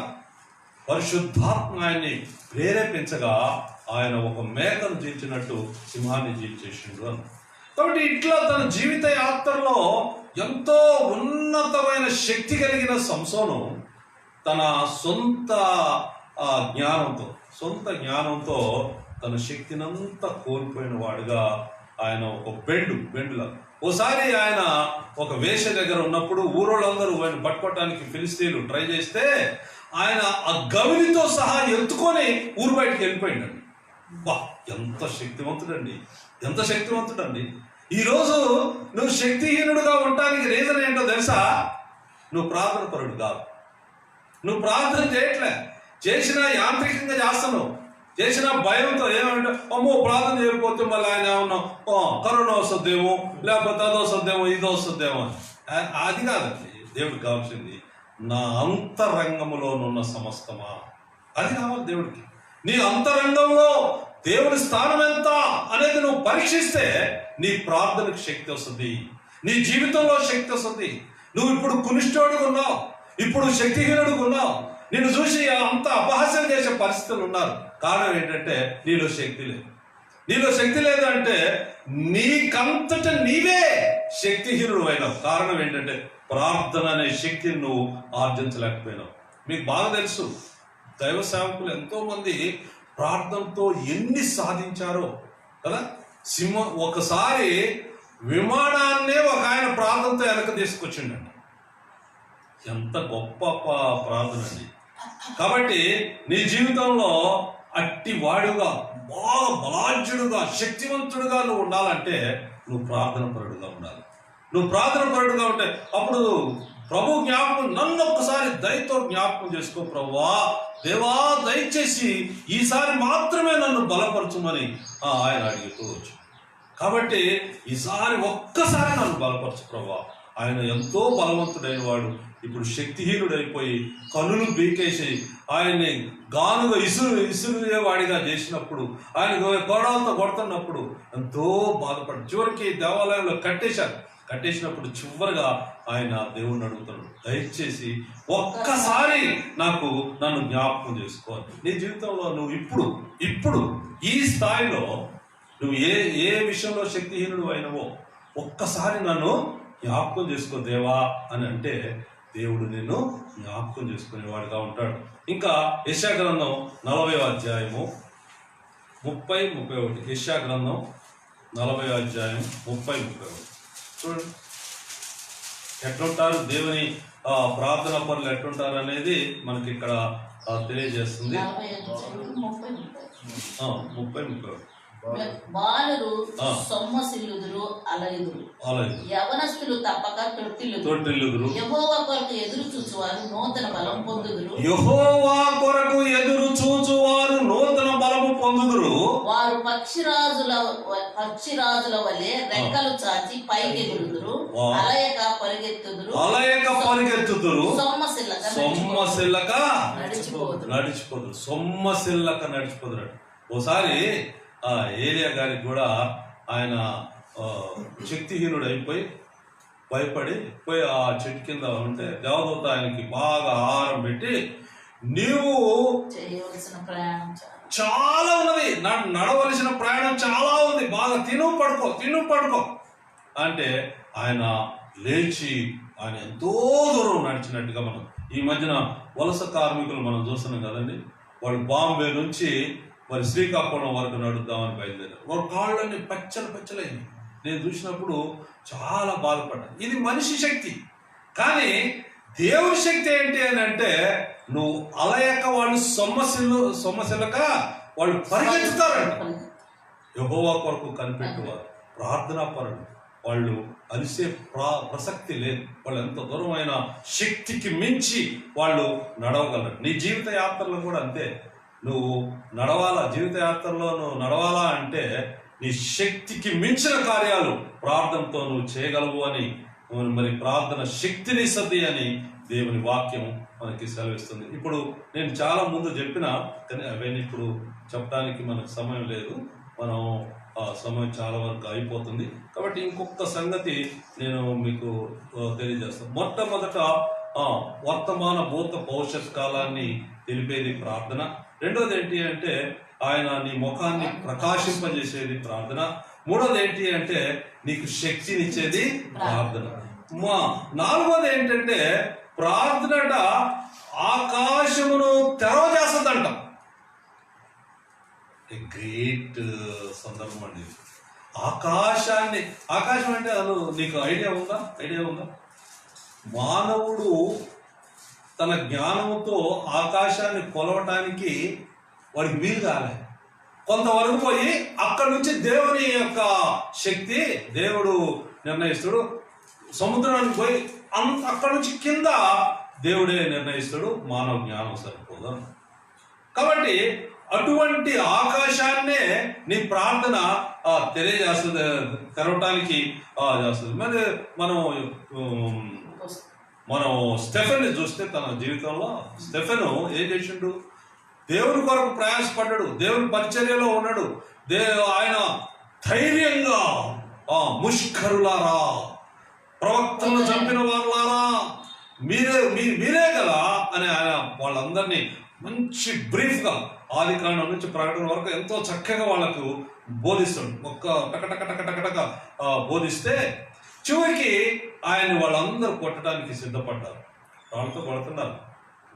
పరిశుద్ధాత్మ ఆయన్ని ప్రేరేపించగా ఆయన ఒక మేకను చీల్చినట్టు సింహాన్ని చీల్చేసిండు అని. కాబట్టి ఇట్లా తన జీవిత యాత్రలో ఎంతో ఉన్నతమైన శక్తి కలిగిన సంసోను తన సొంత జ్ఞానంతో తన శక్తినంతా కోల్పోయిన వాడుగా ఆయన ఒక బెండులా. ఓసారి ఆయన ఒక వేష దగ్గర ఉన్నప్పుడు ఊరోళ్ళందరూ ఆయన పట్టుకోవటానికి ఫిలిస్తీన్లు ట్రై చేస్తే ఆయన ఆ గవిలితో సహా ఎత్తుకొని ఊరు బయటికి వెళ్ళిపోయిందండి. వా, ఎంత శక్తివంతుడండి. ఈరోజు నువ్వు శక్తిహీనుడుగా ఉండటానికి రీజన్ ఏంటో తెలుసా? నువ్వు ప్రార్థన పరుడు కాదు. నువ్వు ప్రార్థన చేయట్లే. చేసినా యాంత్రికంగా చేస్తున్నావు. చేసిన భయంతో ఏమంటే అమ్మో ప్రార్థన చేయకపోతే మళ్ళీ ఆయన ఏమన్నా కరోనా వస్తుందేమో, లేకపోతే అదో వస్తుందేమో, ఇదో వస్తుందేమో. అది కాదండి దేవుడికి కావాల్సింది. నా అంతరంగములోనున్న సమస్తమా, అది కావాలి దేవుడికి. నీ అంతరంగంలో దేవుని స్థానం ఎంత అనేది నువ్వు పరీక్షిస్తే నీ ప్రార్థనకు శక్తి వస్తుంది, నీ జీవితంలో శక్తి వస్తుంది. నువ్వు ఇప్పుడు కునిష్టోడుగా ఉన్నావు, ఇప్పుడు శక్తిహీనుడుగా ఉన్నావు. నిన్ను చూసి అంత అపహాస్యం చేసే పరిస్థితులు ఉన్నారు. కారణం ఏంటంటే నీలో శక్తి లేదు. నీలో శక్తి లేదు అంటే నీకంతట నీవే శక్తిహీనుడు అయినావు. కారణం ఏంటంటే ప్రార్థన అనే శక్తిని నువ్వు ఆర్జించలేకపోయినావు. మీకు బాగా తెలుసు, దైవ సేవకులు ఎంతో మంది ప్రార్థనతో ఎన్ని సాధించారో కదా. ఒకసారి విమానాన్నే ఒక ఆయన ప్రార్థనతో వెనక తీసుకొచ్చిండంట. ఎంత గొప్ప ప్రార్థన అండి. కాబట్టి నీ జీవితంలో అట్టి వాడుగా, బాగా బలాఢ్యుడుగా, శక్తివంతుడుగా నువ్వు ఉండాలంటే నువ్వు ప్రార్థన పరుడుగా ఉండాలి. నువ్వు ప్రార్థన పరుడుగా ఉంటే అప్పుడు ప్రభు జ్ఞాపకం, నన్ను ఒక్కసారి దయతో జ్ఞాపకం చేసుకో ప్రభువా, దేవా దయచేసి ఈసారి మాత్రమే నన్ను బలపరచుమని ఆయన అడిగిపోవచ్చు. కాబట్టి ఈసారి ఒక్కసారి నన్ను బలపరచు ప్రభువా. ఆయన ఎంతో బలవంతుడైన వాడు ఇప్పుడు శక్తిహీనుడైపోయి కనులు బీకేసి ఆయన్ని గానుగా ఇసురువాడిగా చేసినప్పుడు, ఆయన గోడలతో కొడుతున్నప్పుడు ఎంతో బాధపడి చివరికి దేవాలయంలో కట్టేసినప్పుడు చివరిగా ఆయన దేవుణ్ణి అడుగుతాడు, దయచేసి ఒక్కసారి నన్ను జ్ఞాపకం చేసుకోవాలి. నీ జీవితంలో నువ్వు ఇప్పుడు ఈ స్థాయిలో నువ్వు ఏ విషయంలో శక్తిహీనుడు అయినవో ఒక్కసారి నన్ను జ్ఞాపకం చేసుకో దేవా అని అంటే దేవుడు నిన్ను జ్ఞాపకం చేసుకునేవాడుగా ఉంటాడు. ఇంకా యెషయా గ్రంథం 40వ అధ్యాయము 30-31. యెషయా గ్రంథం 40వ అధ్యాయం 30-31 చూడండి. ఎట్లుంటారు దేవుని ప్రార్థన పనులు ఎట్లుంటారు అనేది మనకి ఇక్కడ తెలియజేస్తుంది. 30-31 బాలురు సొమ్మసిల్లుదురు, అలయుదురు, యవనస్తులు తప్పక తొట్టిల్లుదురు. యెహోవా కొరకు ఎదురు చూచువారు నూతన బలం పొందుదురు. యెహోవా కొరకు ఎదురు చూచువారు నూతన బలము పొందుదురు. వారు పక్షిరాజుల వలె రెక్కలు చాచి పైకెగురుదురు, అలయక పరిగెత్తుదురు. సొమ్మసిల్లక నడిచిపోదురు. ఓసారి ఏలియా గారికి కూడా ఆయన శక్తిహీనుడు అయిపోయి భయపడి పోయి ఆ చెట్టు కింద ఉంటే దేవదూత ఆయనకి బాగా ఆహారం పెట్టి, నీవు చేయవలసిన ప్రయాణం చాలా ఉన్నది, నడవలసిన ప్రయాణం చాలా ఉంది, బాగా తిను పడుకో అంటే ఆయన లేచి ఆయన ఎంతో దూరం నడిచినట్టుగా మనం ఈ మధ్యన వలస కార్మికులు మనం చూస్తున్నాం కదండి. వాళ్ళు బాంబే నుంచి మరి శ్రీకాకుళం వరకు నడుద్దామని బయలుదేరారు. వాళ్ళ కాళ్ళన్నీ పచ్చలైంది. నేను చూసినప్పుడు చాలా బాధపడ్డాను. ఇది మనిషి శక్తి, కానీ దేవుని శక్తి ఏంటి అని అంటే నువ్వు అలయక వాళ్ళు సొమ్మసిల్లక వాళ్ళు పరిగెత్తుతారంట. యెహోవా కొరకు కనిపెట్టువారు, ప్రార్థనా పరుడు, వాళ్ళు అలిసే ప్రసక్తి లేదు. వాళ్ళు ఎంత దూరమైన శక్తికి మించి వాళ్ళు నడవగలరు. నీ జీవిత యాత్రలో కూడా అంతే. నువ్వు జీవిత యాత్రలో నువ్వు నడవాలా అంటే నీ శక్తికి మించిన కార్యాలు ప్రార్థనతో నువ్వు చేయగలవు అని, మరి ప్రార్థన శక్తినిస్తది అని దేవుని వాక్యం మనకి సెలవిస్తుంది. ఇప్పుడు నేను చాలా ముందు చెప్పిన, కానీ అవన్నీ ఇప్పుడు చెప్పడానికి మనకు సమయం లేదు. మనం సమయం చాలా వరకు అయిపోతుంది. కాబట్టి ఇంకొక సంగతి నేను మీకు తెలియజేస్తాను. మొట్టమొదట వర్తమాన భూత భవిష్యత్ కాలాన్ని తెలిపేది ప్రార్థన. రెండోది ఏంటి అంటే ఆయన నీ ముఖాన్ని ప్రకాశింపజేసేది ప్రార్థన. మూడోది ఏంటి అంటే నీకు శక్తినిచ్చేది ప్రార్థన. నాలుగోది ఏంటంటే ప్రార్థనట ఆకాశమును తెరవజేస్తుందంట. గ్రేట్ సందర్భం అండి. ఆకాశం అంటే అసలు నీకు ఐడియా ఉందా? మానవుడు తన జ్ఞానంతో ఆకాశాన్ని కొలవటానికి వాడికి వీలు కాలే. కొంతవరకు పోయి అక్కడి నుంచి దేవుని యొక్క శక్తి దేవుడు నిర్ణయిస్తాడు. సముద్రానికి పోయి అక్కడి నుంచి కింద దేవుడే నిర్ణయిస్తాడు. మానవ జ్ఞానం సరిపోదు. కాబట్టి అటువంటి ఆకాశాన్నే నీ ప్రార్థన తెలియజేస్తుంది, తెరవటానికి చేస్తుంది. మరి మనం స్టెఫెన్ చూస్తే తన జీవితంలో స్టెఫెను ఏం చేసిండు? దేవుని కొరకు ప్రయాసపడ్డాడు, దేవుని పరిచర్యలో ఉన్నాడు. ఆయన ధైర్యంగా ముష్కరులారా, ప్రవక్తలను చంపిన వాళ్ళారా, మీరే కదా అని ఆయన వాళ్ళందరినీ మంచి బ్రీఫ్గా ఆదికాండం నుంచి ప్రకటన వరకు ఎంతో చక్కగా వాళ్ళకు బోధిస్తాడు. టకటక బోధిస్తే చివరికి ఆయన వాళ్ళందరూ కొట్టడానికి సిద్ధపడ్డారు. వాళ్ళతో కొడుతున్నారు.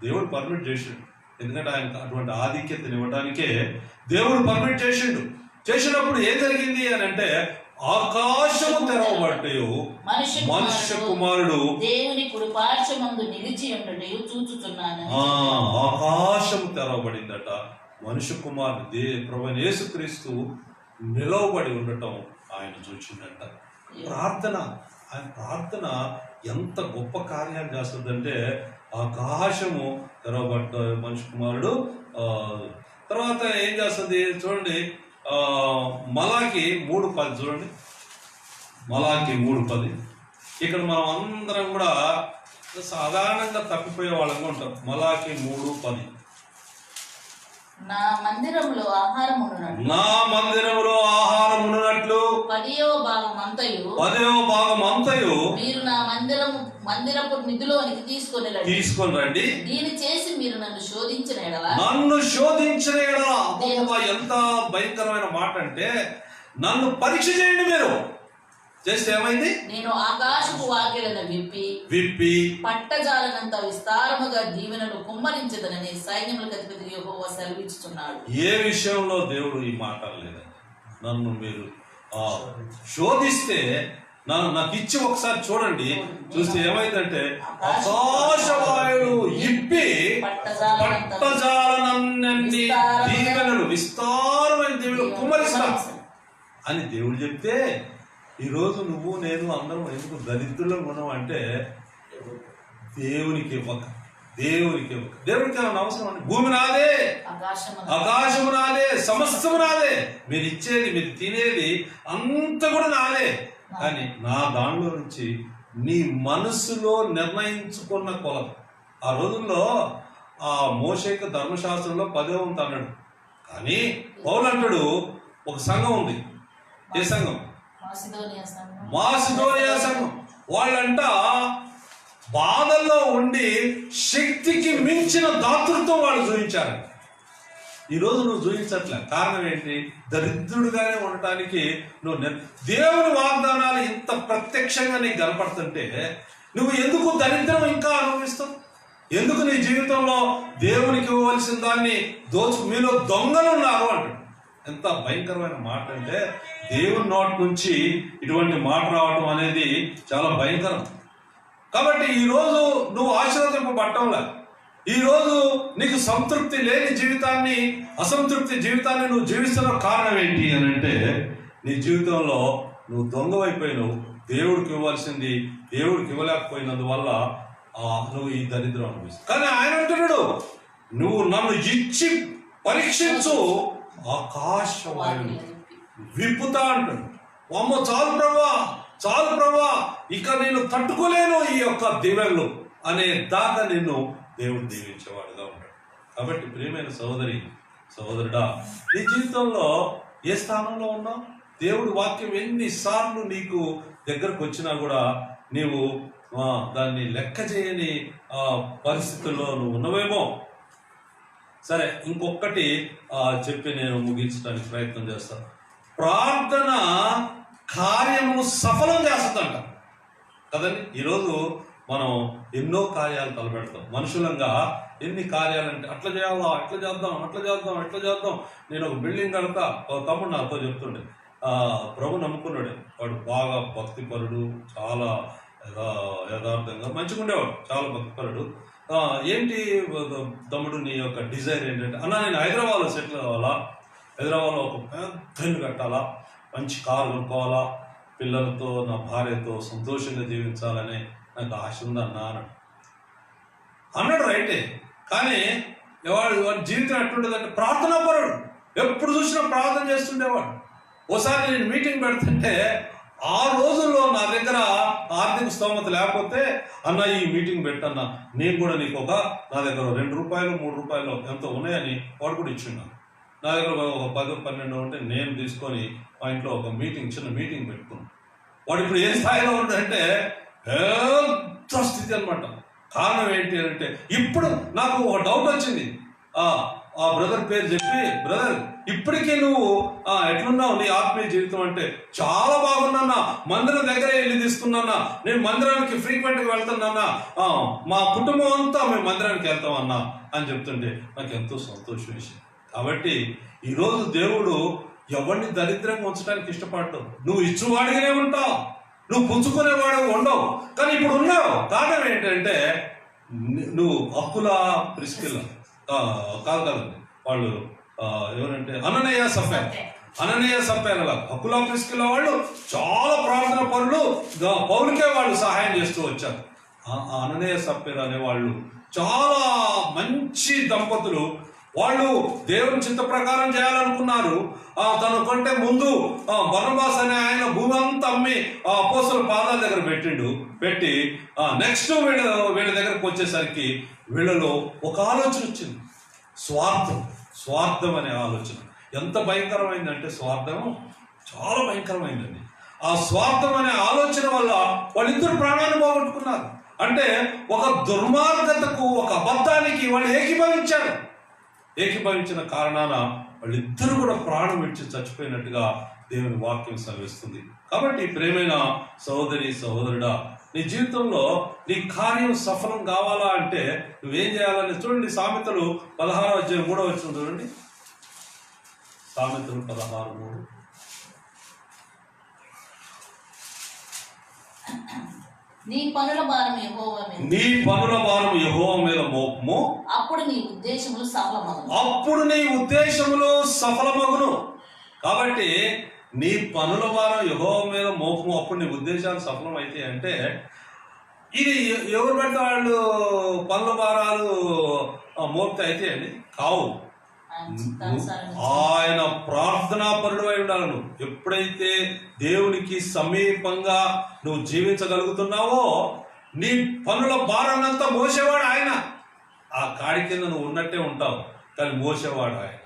దేవుడు పర్మిట్ చేసిండు, ఎందుకంటే ఆయన అటువంటి ఆధిక్యతను ఇవ్వడానికే దేవుడు పర్మిట్ చేసిండు. చేసినప్పుడు ఏం జరిగింది అని అంటే ఆకాశము తెరవబడ్డాయో మనుష్య కుమారుడు దేవుని కుడిపార్శ్వమందు నిలిచి ఉండటయు చూచుచున్నాను. ఆకాశము తెరవబడిందట. మనుష్య కుమారుడు ప్రభువైన యేసుక్రీస్తు నిలవబడి ఉండటం ఆయన చూచిందంట. ఆయన ప్రార్థన ఎంత గొప్ప కార్యాలు చేస్తుందంటే ఆకాశము తెరవబడ్డ మనుష్య కుమారుడు తర్వాత ఏం చేస్తుంది చూడండి. మలాకి 3:10 చూడండి. మలాకి 3:10. ఇక్కడ మనం అందరం కూడా సాధారణంగా తప్పిపోయే వాళ్ళంగా ఉంటాం. మలాకి 3:10. నా మందిరములో ఆహారమున్నట్లు 10వ భాగమంతయు మీరు నా మందిరపు నిధిలోనికి తీసుకొని రండి. దీన్ని చేసి మీరు నన్ను శోధించిన ఎడల ఎంత భయంకరమైన మాట అంటే, నన్ను పరీక్ష చేయండి. మీరు చేస్తే ఏమైంది? నేను ఆకాశపు వాకిలను విప్పి పట్టజాలనంత విస్తారముగా దీవెనలు కుమ్మరించదనని సైన్యములకు అధిపతి యెహోవా సెలవిస్తున్నాడు. ఏ విషయంలో దేవుడు ఈ మాట లేదండి. నన్ను మీరు శోధిస్తే నాకు ఇచ్చి ఒకసారి చూడండి. చూస్తే ఏమైందంటే ఆకాశవాయుడు ఇప్పి పట్టజాలనన్ని దీవెనలు విస్తారమైన దీవెనలు కుమ్మరిస్తా అని దేవుడు చెప్తే, ఈరోజు నువ్వు నేను అందరం ఎందుకు దరిద్రులం ఉన్నాం అంటే దేవునికి ఏమైనా అవసరం అండి? భూమి నాదే, ఆకాశము నాదే, సమస్తము నాదే. మీరు ఇచ్చేది, మీరు తినేది అంత కూడా నాదే. కానీ నా దానిలో నుంచి నీ మనసులో నిర్ణయించుకున్న కొలత. ఆ రోజుల్లో ఆ మోషేకు ధర్మశాస్త్రంలో 10 వంతు అన్నాడు. కానీ పౌలు అంటాడు ఒక సంఘం ఉంది. ఏ సంఘం? మాసిదోనియా సంఘం. వాళ్ళంట బాధల్లో ఉండి శక్తికి మించిన దాతృత్వం వాళ్ళు చూపించారు. ఈరోజు నువ్వు చూపించట్లే. కారణం ఏంటి? దరిద్రుడుగానే ఉండటానికి నువ్వు దేవుని వాగ్దానాలు ఇంత ప్రత్యక్షంగా నీకు కనపడుతుంటే నువ్వు ఎందుకు దరిద్రం ఇంకా అనుభవిస్తావు? ఎందుకు నీ జీవితంలో దేవునికి ఇవ్వవలసిన దాన్ని మీలో దొంగలు ఉన్నారు అంటాడు. ఎంత భయంకరమైన మాట అంటే, దేవుని నోటి నుంచి ఇటువంటి మాట రావటం అనేది చాలా భయంకరం. కాబట్టి ఈరోజు నువ్వు ఆశీర్వదింపబట్టంలా. ఈరోజు నీకు సంతృప్తి లేని జీవితాన్ని, అసంతృప్తి జీవితాన్ని నువ్వు జీవిస్తున్న కారణం ఏంటి అని అంటే, నీ జీవితంలో నువ్వు దొంగవైపోయినావు. దేవుడికి ఇవ్వాల్సింది దేవుడికి ఇవ్వలేకపోయినందువల్ల నువ్వు ఈ దరిద్రం అనిపిస్తుంది. కానీ ఆయన అంటున్నాడు, నువ్వు నన్ను ఇచ్చి పరీక్షించు, ఆకాశవాయువు విప్పుతా అంటాడు. అమ్మ చాలు ప్రభా, ఇక నేను తట్టుకోలేను ఈ యొక్క దీవెనలు అనే దాకా నిన్ను దేవుడు దీవించేవాడుగా ఉంటాడు. కాబట్టి ప్రియమైన సహోదరుడా, నీ జీవితంలో ఏ స్థానంలో ఉన్నావు? దేవుడి వాక్యం ఎన్నిసార్లు నీకు దగ్గరకు వచ్చినా కూడా నీవు దాన్ని లెక్క చేయని పరిస్థితుల్లో నువ్వు ఉన్నవేమో. సరే, ఇంకొకటి చెప్పి నేను ముగించడానికి ప్రయత్నం చేస్తాను. ప్రార్థన కార్యము సఫలం చేస్తుందంట కదండి. ఈరోజు మనం ఎన్నో కార్యాలు తలపెడతాం. మనుషులంగా ఎన్ని కార్యాలంటే అట్లా చేయాలా, అట్లా చేద్దాం. నేను ఒక బిల్డింగ్ కడతా. తమ్ముడు నాతో చెప్తుండే, ప్రభు నమ్ముకున్నాడు. వాడు బాగా భక్తిపరుడు, చాలా యథార్థంగా మంచిగా ఉండేవాడు, చాలా భక్తిపరుడు. ఏంటి తమ్ముడు నీ యొక్క డిజైర్ ఏంటంటే, అన్న నేను హైదరాబాద్లో సెటిల్ అవ్వాలా, హైదరాబాద్లో ఒక పెద్ద ఇల్లు కట్టాలా, మంచి కారు కొనుక్కోవాలా, పిల్లలతో నా భార్యతో సంతోషంగా జీవించాలని నాకు ఆశ ఉందన్నా అన్నాడు. రైటే. కానీ వాడి జీవితం ఎట్లుండేదంటే ప్రార్థనాపరుడు. ఎప్పుడు చూసినా ప్రార్థన చేస్తుండేవాడు. ఓసారి నేను మీటింగ్ పెడుతుంటే ఆ రోజుల్లో నా దగ్గర ఆర్థిక స్తోమత లేకపోతే, అన్న ఈ మీటింగ్ పెట్టన్నా, నేను కూడా నీకు నా దగ్గర 2 రూపాయలు 3 రూపాయలు ఎంతో ఉన్నాయని వాడు కూడా ఇచ్చున్నాను. నా దగ్గర ఒక 10-12 ఉంటే నేను తీసుకొని మా ఇంట్లో ఒక చిన్న మీటింగ్ పెట్టుకున్నాను. వాడు ఇప్పుడు ఏ స్థాయిలో ఉన్నాడంటే పెద్ద స్థితి అనమాట. కారణం ఏంటి అంటే, ఇప్పుడు నాకు ఒక డౌట్ వచ్చింది. ఆ బ్రదర్ పేరు చెప్పి, బ్రదర్ ఇప్పటికీ నువ్వు ఎట్లున్నావు నీ ఆత్మీయ జీవితం అంటే, చాలా బాగున్నా, మందిరం దగ్గరే వెళ్ళి తీసుకున్నా, నేను మందిరానికి ఫ్రీక్వెంట్ గా వెళ్తున్నా, మా కుటుంబం అంతా మేము మందిరానికి వెళ్తామన్నా అని చెప్తుంటే నాకు ఎంతో సంతోషం విషయం. కాబట్టి ఈరోజు దేవుడు ఎవరిని దరిద్రంగా ఉంచడానికి ఇష్టపడతావు. నువ్వు ఇచ్చువాడిగానే ఉంటావు, నువ్వు పుచ్చుకునేవాడు ఉండవు. కానీ ఇప్పుడు ఉన్నావు. కారణం ఏంటంటే నువ్వు అక్కుల ప్రిస్కిల్ కాదండి, వాళ్ళు ఎవరంటే అననీయ సఫేర అకులా ప్రిస్కిల వాళ్ళు చాలా ప్రార్థన పనులు పౌలుకే వాళ్ళు సహాయం చేస్తూ వచ్చారు. అననీయ సఫేర అనే వాళ్ళు చాలా మంచి దంపతులు. వాళ్ళు దేవుని చిత్త ప్రకారం చేయాలనుకున్నారు. తన కంటే ముందు బర్నబాస్ అనే ఆయన భూమి అంతా అమ్మి అపోస్తలుల పాదాల దగ్గర పెట్టి నెక్స్ట్ వీళ్ళ దగ్గరకు వచ్చేసరికి వీళ్ళలో ఒక ఆలోచన వచ్చింది. స్వార్థం అనే ఆలోచన ఎంత భయంకరమైందంటే, స్వార్థం చాలా భయంకరమైందండి. ఆ స్వార్థం అనే ఆలోచన వల్ల వాళ్ళిద్దరు ప్రాణాన్ని పోగొట్టుకున్నారు. అంటే ఒక దుర్మార్గతకు, ఒక అబద్ధానికి వాళ్ళు ఏకీభవించిన కారణాన వాళ్ళిద్దరు కూడా ప్రాణం విడిచి చచ్చిపోయినట్టుగా దేవుని వాక్యం సెలవిస్తుంది. కాబట్టి ప్రేమైన సహోదరి సహోదరుడా, నీ జీవితంలో నీ కార్యం సఫలం కావాలా అంటే నువ్వేం చేయాలని చూడండి. సామెతలు 16:3 చూడండి. సామెతలు 16:3. నీ పనుల భారం యెహోవా మీద మోపుము, అప్పుడు నీ ఉద్దేశములు సఫలమగును. కాబట్టి నీ పనుల భారం యెహోవా మీద మోపుము, అప్పుడు నీ ఉద్దేశాలు సఫలం అయితే అంటే, ఇది ఎవరు పెడితే వాళ్ళు పనుల భారాలు మోపితే అయితే అండి కావు. ఆయన ప్రార్థనా పరుడు అయి ఉండాలి. నువ్వు ఎప్పుడైతే దేవునికి సమీపంగా నువ్వు జీవించగలుగుతున్నావో నీ పనుల భారాన్నంతా మోసేవాడు ఆయన. ఆ కాడి కింద నువ్వు ఉన్నట్టే ఉంటావు, కానీ మోసేవాడు ఆయన.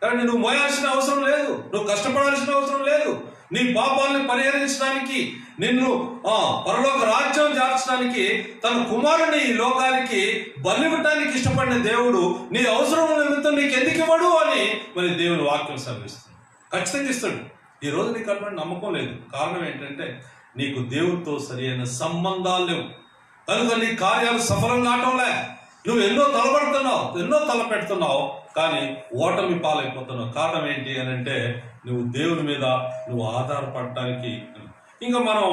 కానీ నువ్వు మోయాల్సిన అవసరం లేదు, నువ్వు కష్టపడాల్సిన అవసరం లేదు. నీ పాపాలను పరిహరించడానికి, నిన్ను పరలోక రాజ్యం చేర్చడానికి తన కుమారుని ఈ లోకానికి బలివ్వటానికి ఇష్టపడిన దేవుడు నీ అవసరం నిమిత్తం నీకు ఎందుకు ఇవ్వడు అని మరి దేవుని వాక్యం సెలవిస్తుంది. ఖచ్చితంగా ఇస్తాడు. ఈ రోజు నీకు అటువంటి నమ్మకం లేదు. కారణం ఏంటంటే నీకు దేవుడితో సరి అయిన సంబంధాలు లేవు. కనుక నీ కార్యాలు సఫలం కావటంలే. నువ్వు ఎన్నో తలపడుతున్నావు, ఎన్నో తలపెడుతున్నావు, కానీ ఓటమి పాలైపోతున్నావు. కారణం ఏంటి అని అంటే నువ్వు దేవుని మీద నువ్వు ఆధారపడటానికి. ఇంకా మనం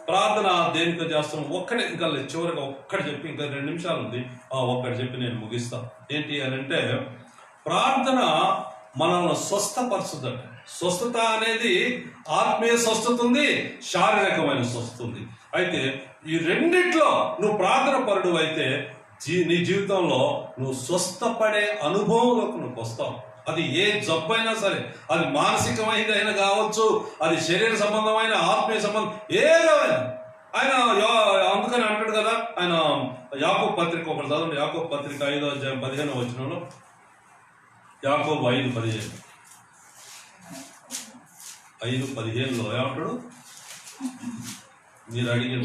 ప్రార్థన దేనితో చేస్తున్నాం ఒక్కడే, ఇంకా చివరిగా ఒక్కటి చెప్పి, ఇంకా 2 నిమిషాలు ఉంది, ఒక్కటి చెప్పి నేను ముగిస్తాను. ఏంటి అని అంటే ప్రార్థన మనల్ని స్వస్థపరుస్తుందట. స్వస్థత అనేది ఆత్మీయ స్వస్థత ఉంది, శారీరకమైన స్వస్థత ఉంది. అయితే ఈ రెండిట్లో నువ్వు ప్రార్థన పరుడు అయితే నీ జీవితంలో నువ్వు స్వస్థపడే అనుభవంలోకి నువ్వు వస్తావు. అది ఏ జబ్బు అయినా సరే, అది మానసికమైనదైనా కావచ్చు, అది శరీర సంబంధమైన ఆత్మీయ సంబంధం ఏదైనా. ఆయన అందుకని అంటాడు కదా, ఆయన యాకోబు పత్రిక ఒకటి చదవండి. యాకోబు పత్రిక 5:15 యాకోబు 5:15 ఏమంటాడు? మీరు అడిగిన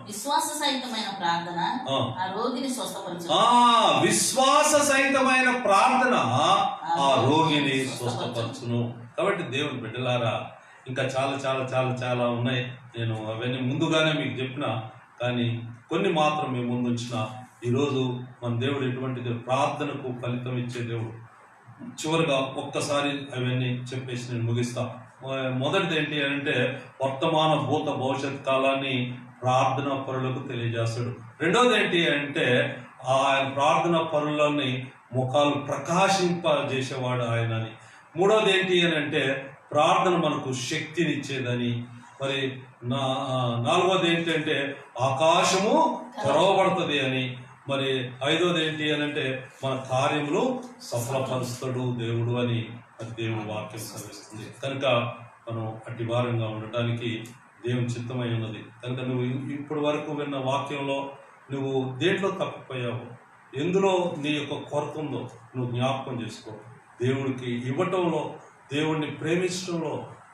విశ్వాస సహితమైన ప్రార్థన ఆ రోగిని స్వస్థపరచును. విశ్వాస సహితమైన ప్రార్థన ఆ రోగిని స్వస్థపరచును. కాబట్టి దేవుని బిడ్డలారా, ఇంకా చాలా చాలా చాలా చాలా ఉన్నాయి. నేను అవన్నీ ముందుగానే మీకు చెప్పిన, కానీ కొన్ని మాత్రం మేము ముందుంచిన. ఈరోజు మన దేవుడు ఎటువంటిది, ప్రార్థనకు ఫలితం ఇచ్చే దేవుడు. చివరిగా ఒక్కసారి అవన్నీ చెప్పేసి నేను ముగిస్తా. మొదటిది ఏంటి అంటే వర్తమాన భూత భవిష్యత్ కాలాన్ని ప్రార్థన పరులకు తెలియజేస్తాడు. రెండోది ఏంటి అంటే ఆయన ప్రార్థన పరులని ముఖాలు ప్రకాశింపజేసేవాడు ఆయన అని. మూడోది ఏంటి అని అంటే ప్రార్థన మనకు శక్తినిచ్చేదని. మరి నాలుగోది ఏంటంటే ఆకాశము తెరవబడుతుంది అని. మరి ఐదోది ఏంటి అని అంటే మన కార్యములు సఫలపరుస్తాడు దేవుడు అని అది దేవుని వాక్యం సెలవిస్తుంది. కనుక మనం అట్టి వారంగా ఉండటానికి దేవుని చిత్తమై ఉన్నది. కనుక నువ్వు ఇప్పటి వరకు విన్న వాక్యంలో నువ్వు దేంట్లో తప్పిపోయావు, ఎందులో నీ యొక్క కొరత ఉందో నువ్వు జ్ఞాపకం చేసుకో. దేవుడికి ఇవ్వటంలో, దేవుడిని ప్రేమించడంలో.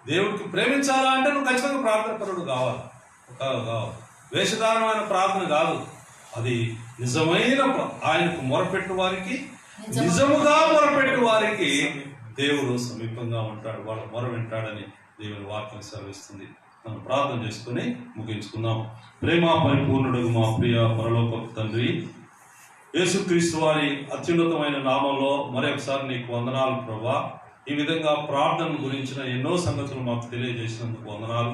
దేవుడికి ప్రేమించాలా అంటే నువ్వు ఖచ్చితంగా ప్రార్థన పరుడు కావాలి. వేషధారమైన ప్రార్థన కాదు, అది నిజమైన ఆయనకు మొరపెట్టు వారికి, నిజముగా మొరపెట్టు వారికి దేవుడు సమీపంగా ఉంటాడు, వాళ్ళ మొర వింటాడని దేవుని వాక్యం సెలవిస్తుంది. మనం ప్రార్థన చేసుకుని ముగించుకుందాం. ప్రేమ పరిపూర్ణుడు మా ప్రియ పరలోకపు తండ్రి, యేసుక్రీస్తు వారి అత్యున్నతమైన నామంలో మరొకసారి నీకు వందనాలు ప్రభా. ఈ విధంగా ప్రార్థన గురించిన ఎన్నో సంగతులు మాకు తెలియజేసినందుకు వందనాలు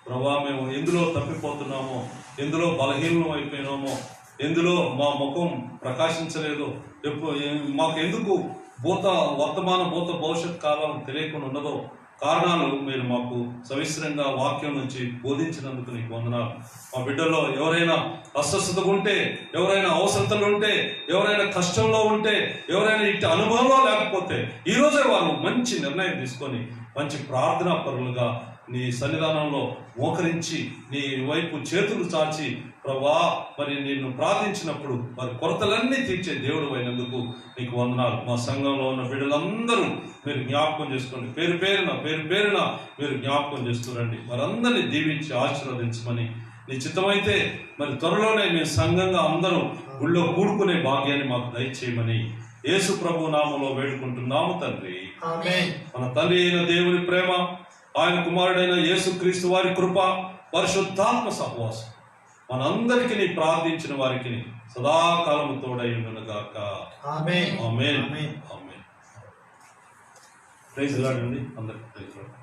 ప్రభా. మేము ఎందులో తప్పిపోతున్నామో, ఎందులో బలహీనం అయిపోయినామో, ఎందులో మా ముఖం ప్రకాశించలేదో, మాకు ఎందుకు వర్తమాన భవిష్యత్ కాలం తెలియకుండా ఉన్నదో కారణాలు మీరు మాకు సవిస్తరంగా వాక్యం నుంచి బోధించినందుకు నీకు వందనాలు. మా బిడ్డల్లో ఎవరైనా అస్వస్థత ఉంటే, ఎవరైనా అవసరతలు ఉంటే, ఎవరైనా కష్టంలో ఉంటే, ఎవరైనా ఇట్టి అనుభవంలో లేకపోతే ఈరోజే వారు మంచి నిర్ణయం తీసుకొని మంచి ప్రార్థనా పరులుగా నీ సన్నిధానంలో మోకరించి నీ వైపు చేతులు చాచి ప్రభా మరి నిన్ను ప్రార్థించినప్పుడు వారి కొరతలన్నీ తీర్చే దేవుడు అయినందుకు నీకు వందనాలు. మా సంఘంలో ఉన్న బిడ్డలందరూ మీరు జ్ఞాపకం చేసుకోండి, పేరు పేరున మీరు జ్ఞాపకం చేస్తురండి. వారందరినీ దీవించి ఆశీర్వదించమని నీ చిత్తమైతే మరి త్వరలోనే మేము సంఘంగా అందరూ గుళ్ళో కూడుకునే భాగ్యాన్ని మాకు దయచేయమని యేసు ప్రభు నామంలో వేడుకుంటున్నాము తండ్రి. మన తండ్రి అయిన దేవుని ప్రేమ, ఆయన కుమారుడైన యేసుక్రీస్తు వారి కృప, పరిశుద్ధాత్మ సహవాసం మనందరికీ నీ ప్రార్థించిన వారికి సదాకాలము తోడై ఉండునుగాక. ఆమేన్. ఆమేన్. ఆమేన్. ప్రైజ్ లార్డ్ అండి అందరికీ ప్రైజ్ లార్డ్.